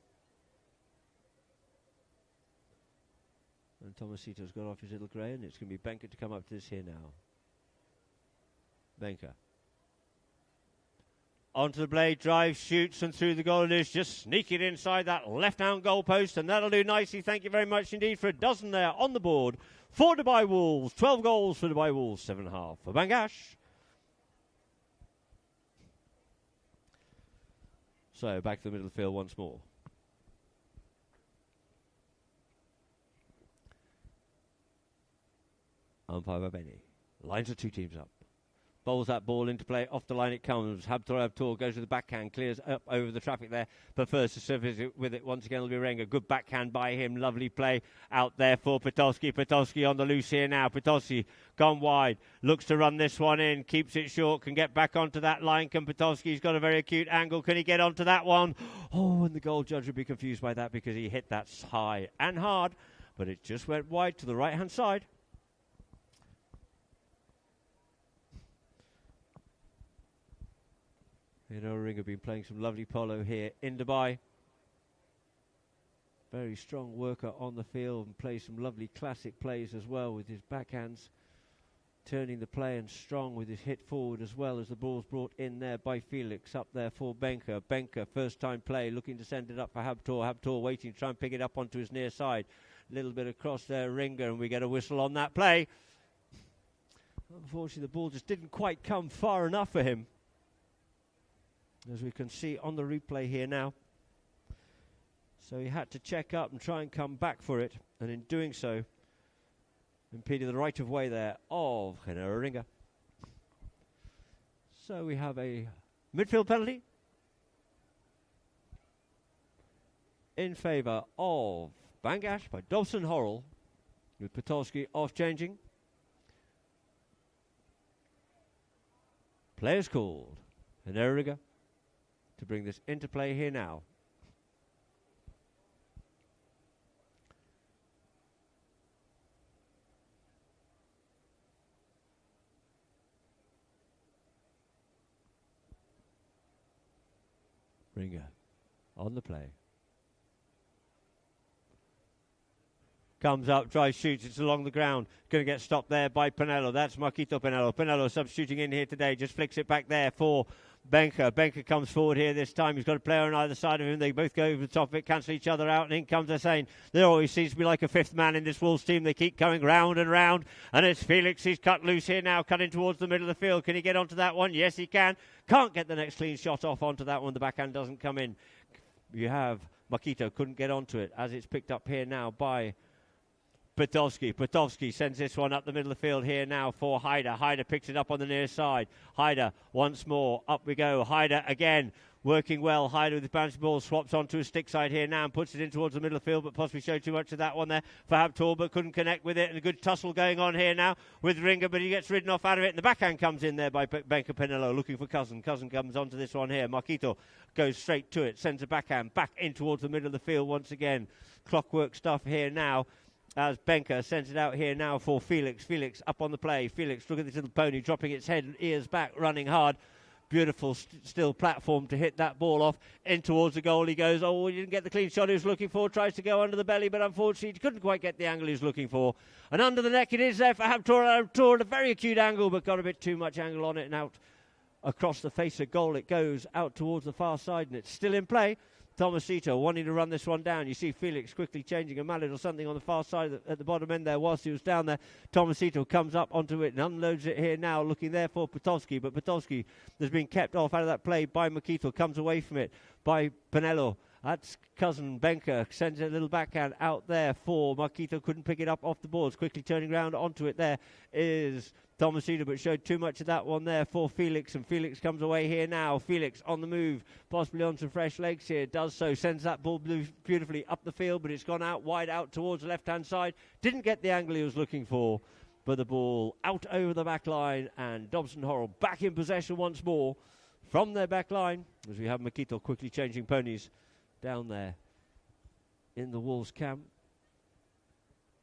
And Tomasito's got off his little grey, and it's going to be Banker to come up to this here now. Benka. Onto the blade, drives, shoots, and through the goal it is. Just sneak it inside that left-hand goal post, and that'll do nicely. Thank you very much indeed for a dozen there on the board for Dubai Wolves. 12 goals for Dubai Wolves, 7.5 for Bangash. So back to the middle of the field once more. Umpire Babeni lines the two teams up. Bowls that ball into play. Off the line it comes. Habtoor goes with the backhand. Clears up over the traffic there. Prefers to surface it with it. Once again, it'll be Renga. Good backhand by him. Lovely play out there for Pitowski. Pitowski on the loose here now. Pitowski gone wide. Looks to run this one in. Keeps it short. Can get back onto that line. Can Pitowski? He's got a very acute angle. Can he get onto that one? Oh, and the goal judge would be confused by that because he hit that high and hard. But it just went wide to the right-hand side. Ring have been playing some lovely polo here in Dubai. Very strong worker on the field and plays some lovely classic plays as well with his backhands. Turning the play and strong with his hit forward as well as the ball's brought in there by Felix. Up there for Benka. Benka, first time play, looking to send it up for Habtoor. Habtoor waiting to try and pick it up onto his near side. Little bit across there, Ringer, and we get a whistle on that play. Unfortunately, the ball just didn't quite come far enough for him, as we can see on the replay here now. So he had to check up and try and come back for it, and in doing so, impeded the right of way there of Genera Ringer. So we have a midfield penalty in favour of Bangash by Dobson Horrell, with Pitowski off changing. Players called. And Ringer to bring this into play here now. Ringer on the play. Comes up, tries, shoots, it's along the ground. Going to get stopped there by Polo. That's Marquito Polo. Polo substituting in here today, just flicks it back there for Benker. Benker comes forward here this time. He's got a player on either side of him. They both go over the top of it, cancel each other out, and in comes Hussein. There always seems to be like a fifth man in this Wolves team. They keep going round and round, and it's Felix. He's cut loose here now, cutting towards the middle of the field. Can he get onto that one? Yes, he can. Can't get the next clean shot off onto that one. The backhand doesn't come in. You have Marquito, couldn't get onto it, as it's picked up here now by Petovsky sends this one up the middle of the field here now for Haider. Haider picks it up on the near side. Haider once more. Up we go. Haider again. Working well. Haider with the bouncy ball. Swaps onto a stick side here now and puts it in towards the middle of the field, but possibly showed too much of that one there for Habtoor, but couldn't connect with it. And a good tussle going on here now with Ringer, but he gets ridden off out of it. And the backhand comes in there by Benker Penelo looking for Cousin. Cousin comes onto this one here. Marquito goes straight to it. Sends a backhand back in towards the middle of the field once again. Clockwork stuff here now. As Benker sends it out here now for Felix. Felix up on the play. Felix, look at this little pony dropping its head and ears back, running hard. Beautiful still platform to hit that ball off. In towards the goal he goes. Oh, he didn't get the clean shot he was looking for. Tries to go under the belly, but unfortunately he couldn't quite get the angle he was looking for. And under the neck it is there for Habtoor. Habtoor at a very acute angle, but got a bit too much angle on it, and out across the face of goal it goes out towards the far side, and it's still in play. Tomasito wanting to run this one down. You see Felix quickly changing a mallet or something on the far side at the bottom end there whilst he was down there. Tomasito comes up onto it and unloads it here now, looking there for Petovsky, but Petovsky has been kept off out of that play by Marquito, comes away from it by Penelo. That's Cousin Benker, sends a little backhand out there for Marquito, couldn't pick it up off the boards, quickly turning around onto it there is Tomasito, but showed too much of that one there for Felix, and Felix comes away here now. Felix on the move, possibly on some fresh legs here, does so, sends that ball beautifully up the field, but it's gone out wide out towards the left-hand side. Didn't get the angle he was looking for, but the ball out over the back line, and Dobson Horrell back in possession once more from their back line, as we have Marquito quickly changing ponies down there in the Wolves camp,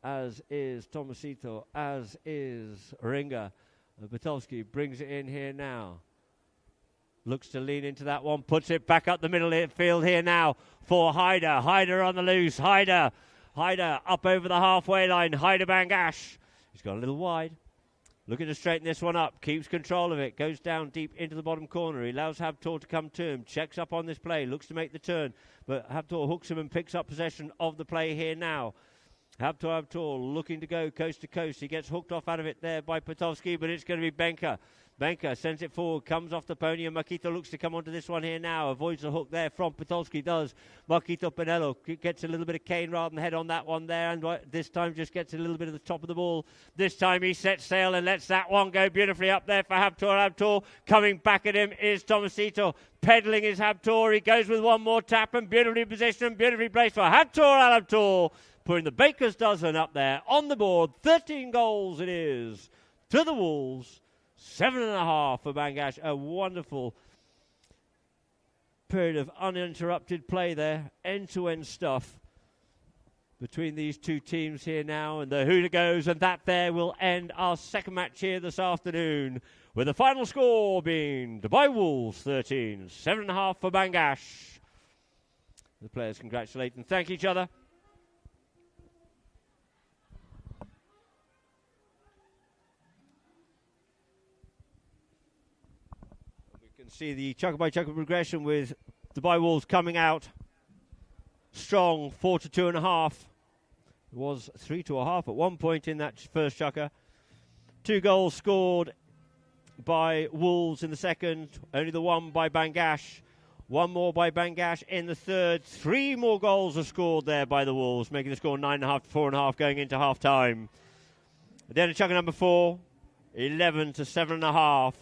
as is Tomasito, as is Ringer. Petovsky brings it in here now. Looks to lean into that one, puts it back up the middle of the field here now for Haider. Haider on the loose. Haider up over the halfway line. Haider Bangash. He's gone a little wide. Looking to straighten this one up. Keeps control of it. Goes down deep into the bottom corner. He allows Habtoor to come to him. Checks up on this play. Looks to make the turn. But Habtoor hooks him and picks up possession of the play here now. Habtoor looking to go coast to coast. He gets hooked off out of it there by Petovsky, but it's going to be Benker. Benker sends it forward, comes off the pony, and Marquito looks to come onto this one here now. Avoids the hook there from Petovsky, does. Marquito Penelo gets a little bit of cane rather than head on that one there, and this time just gets a little bit of the top of the ball. This time he sets sail and lets that one go beautifully up there for Habtoor. Habtoor coming back at him is Tomasito. Peddling is Habtoor. He goes with one more tap and beautifully positioned and beautifully placed for Habtoor. Putting the Baker's dozen up there on the board. 13 goals it is to the Wolves. 7.5 for Bangash. A wonderful period of uninterrupted play there. End-to-end stuff between these two teams here now. And the hooter goes, and that there will end our second match here this afternoon, with the final score being Dubai Wolves 13, 7.5 for Bangash. The players congratulate and thank each other. See the Chukker by Chukker progression with Dubai Wolves coming out strong, 4 to 2.5. It was 3 to 1/2 at one point in that first Chukker. 2 goals scored by Wolves in the second, only the one by Bangash. One more by Bangash in the third. 3 more goals are scored there by the Wolves, making the score 9.5 to 4.5 going into half time. At the end of Chukker number 4, 11 to 7.5.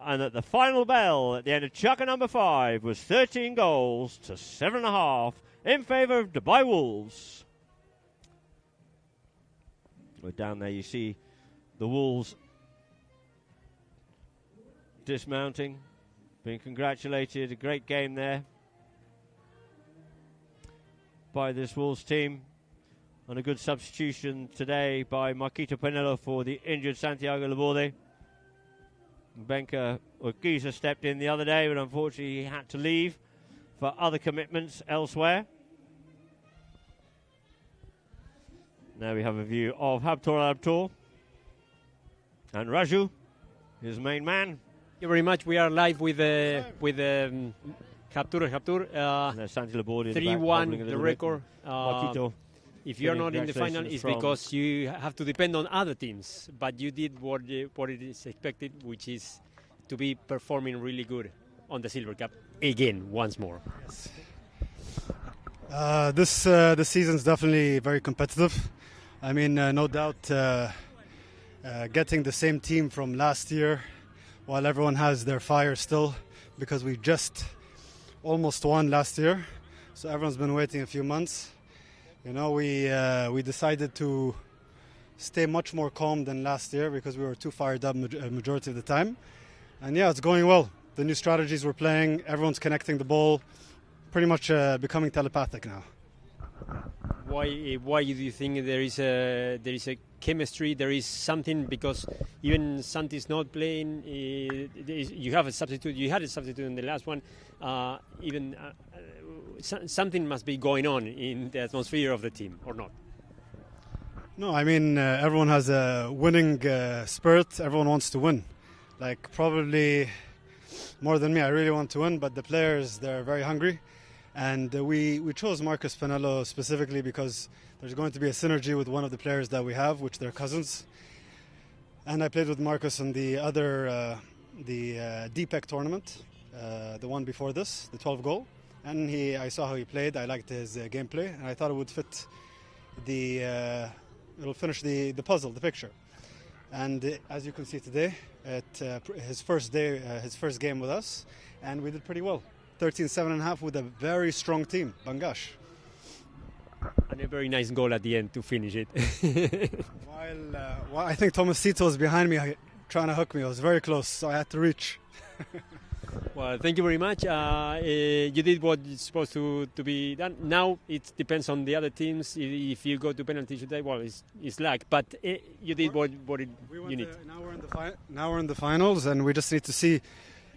And at the final bell at the end of Chukker number 5 was 13 goals to 7.5 in favour of Dubai Wolves. We're down there, you see the Wolves dismounting, being congratulated. A great game there by this Wolves team. And a good substitution today by Marquito Pinello for the injured Santiago Laborde. Benka Urquiza stepped in the other day, but unfortunately he had to leave for other commitments elsewhere. Now we have a view of Habtoor and Raju, his main man.
Thank you very much. We are live with Habtoor.
Santi Laborde
3-1 the record.
Marquito.
If you're not in the final, it's because you have to depend on other teams. But you did what it is expected, which is to be performing really good on the Silver Cup again, once more.
This season is definitely very competitive. I mean, no doubt getting the same team from last year while everyone has their fire still, because we just almost won last year. So everyone's been waiting a few months. You know, we decided to stay much more calm than last year because we were too fired up majority of the time. And yeah, it's going well. The new strategies we're playing, everyone's connecting the ball, pretty much becoming telepathic now.
Why do you think there is a chemistry? There is something, because even Santi's not playing. You have a substitute. You had a substitute in the last one. Something must be going on in the atmosphere of the team, or not?
No, I mean, everyone has a winning spirit. Everyone wants to win. Like, probably more than me, I really want to win, but the players, they're very hungry. And we chose Marcus Pinello specifically because there's going to be a synergy with one of the players that we have, which they're cousins. And I played with Marcus in the other, the DPEC tournament, the one before this, the 12 goal. And I saw how he played. I liked his gameplay, and I thought it would fit it'll finish the puzzle, the picture. And as you can see today, at his first game with us, and we did pretty well. 13-7.5 with a very strong team, Bangash.
And a very nice goal at the end to finish it.
While I think Tomasito was behind me trying to hook me. I was very close, so I had to reach.
Well, thank you very much. You did what is supposed to be done. Now it depends on the other teams. If you go to penalty shootout, well, it's luck. But you did what you need.
Now we're in the finals, and we just need to see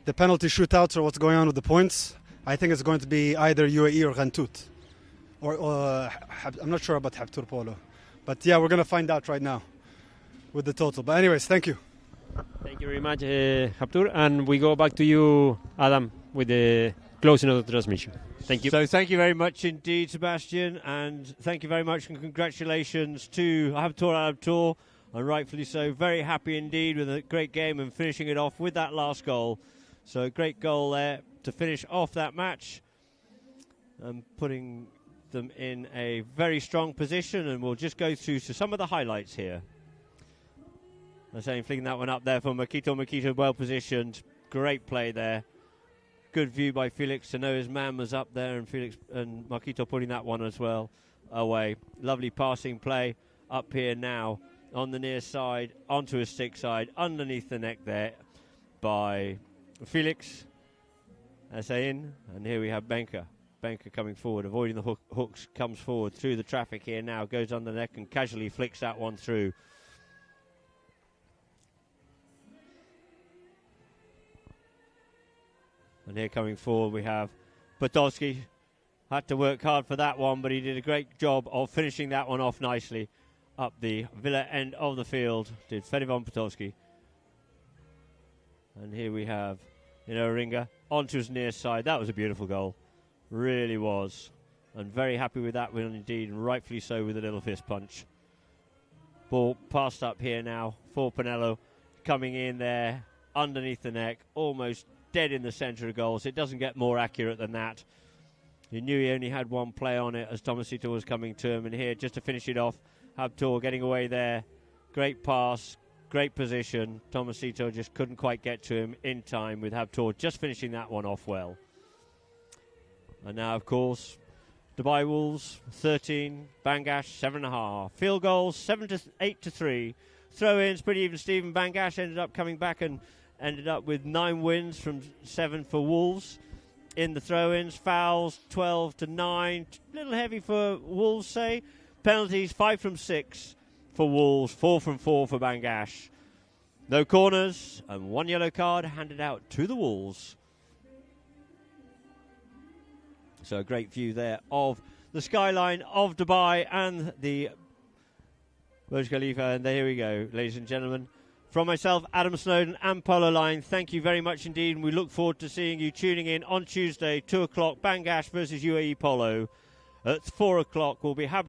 the penalty shootouts or what's going on with the points. I think it's going to be either UAE or Ghantut. Or I'm not sure about Habtoor Polo. But yeah, we're going to find out right now with the total. But anyways, thank you.
Thank you very much, Habtoor. And we go back to you, Adam, with the closing of the transmission. Thank you.
So thank you very much indeed, Sebastian. And thank you very much and congratulations to Habtoor, and rightfully so. Very happy indeed with a great game and finishing it off with that last goal. So a great goal there to finish off that match and putting them in a very strong position. And we'll just go through to some of the highlights here. I'm saying flicking that one up there for Marquito, well positioned. Great play there. Good view by Felix to know his man was up there, and Felix and Marquito putting that one as well away. Lovely passing play up here now on the near side, onto his stick side, underneath the neck there by Felix. in, and here we have Benka. Benka coming forward, avoiding the hooks, comes forward through the traffic here now, goes on the neck and casually flicks that one through. And here coming forward we have Potolski. Had to work hard for that one, but he did a great job of finishing that one off nicely up the Villa end of the field, did Fedivan Potolski. And here we have Ringa onto his near side. That was a beautiful goal. Really was. And very happy with that one indeed, and rightfully so with a little fist punch. Ball passed up here now for Pinello. Coming in there, underneath the neck, almost dead in the centre of goals. It doesn't get more accurate than that. You knew he only had one play on it as Tomasito was coming to him. And here, just to finish it off, Habtoor getting away there. Great pass, great position. Tomasito just couldn't quite get to him in time, with Habtoor just finishing that one off well. And now, of course, Dubai Wolves 13, Bangash 7.5. Field goals 8-3. Throw-ins pretty even. Steven Bangash ended up coming back and ended up with 9 wins from 7 for Wolves. In the throw-ins, fouls 12 to 9, a little heavy for Wolves, say. Penalties 5 from 6 for Wolves, 4 from 4 for Bangash. No corners and 1 yellow card handed out to the Wolves. So a great view there of the skyline of Dubai and the Burj Khalifa. And there we go, ladies and gentlemen. From myself, Adam Snowden and Polo Line, thank you very much indeed. And we look forward to seeing you tuning in on Tuesday, 2 o'clock, Bangash versus UAE Polo. At 4 o'clock will be Habtoor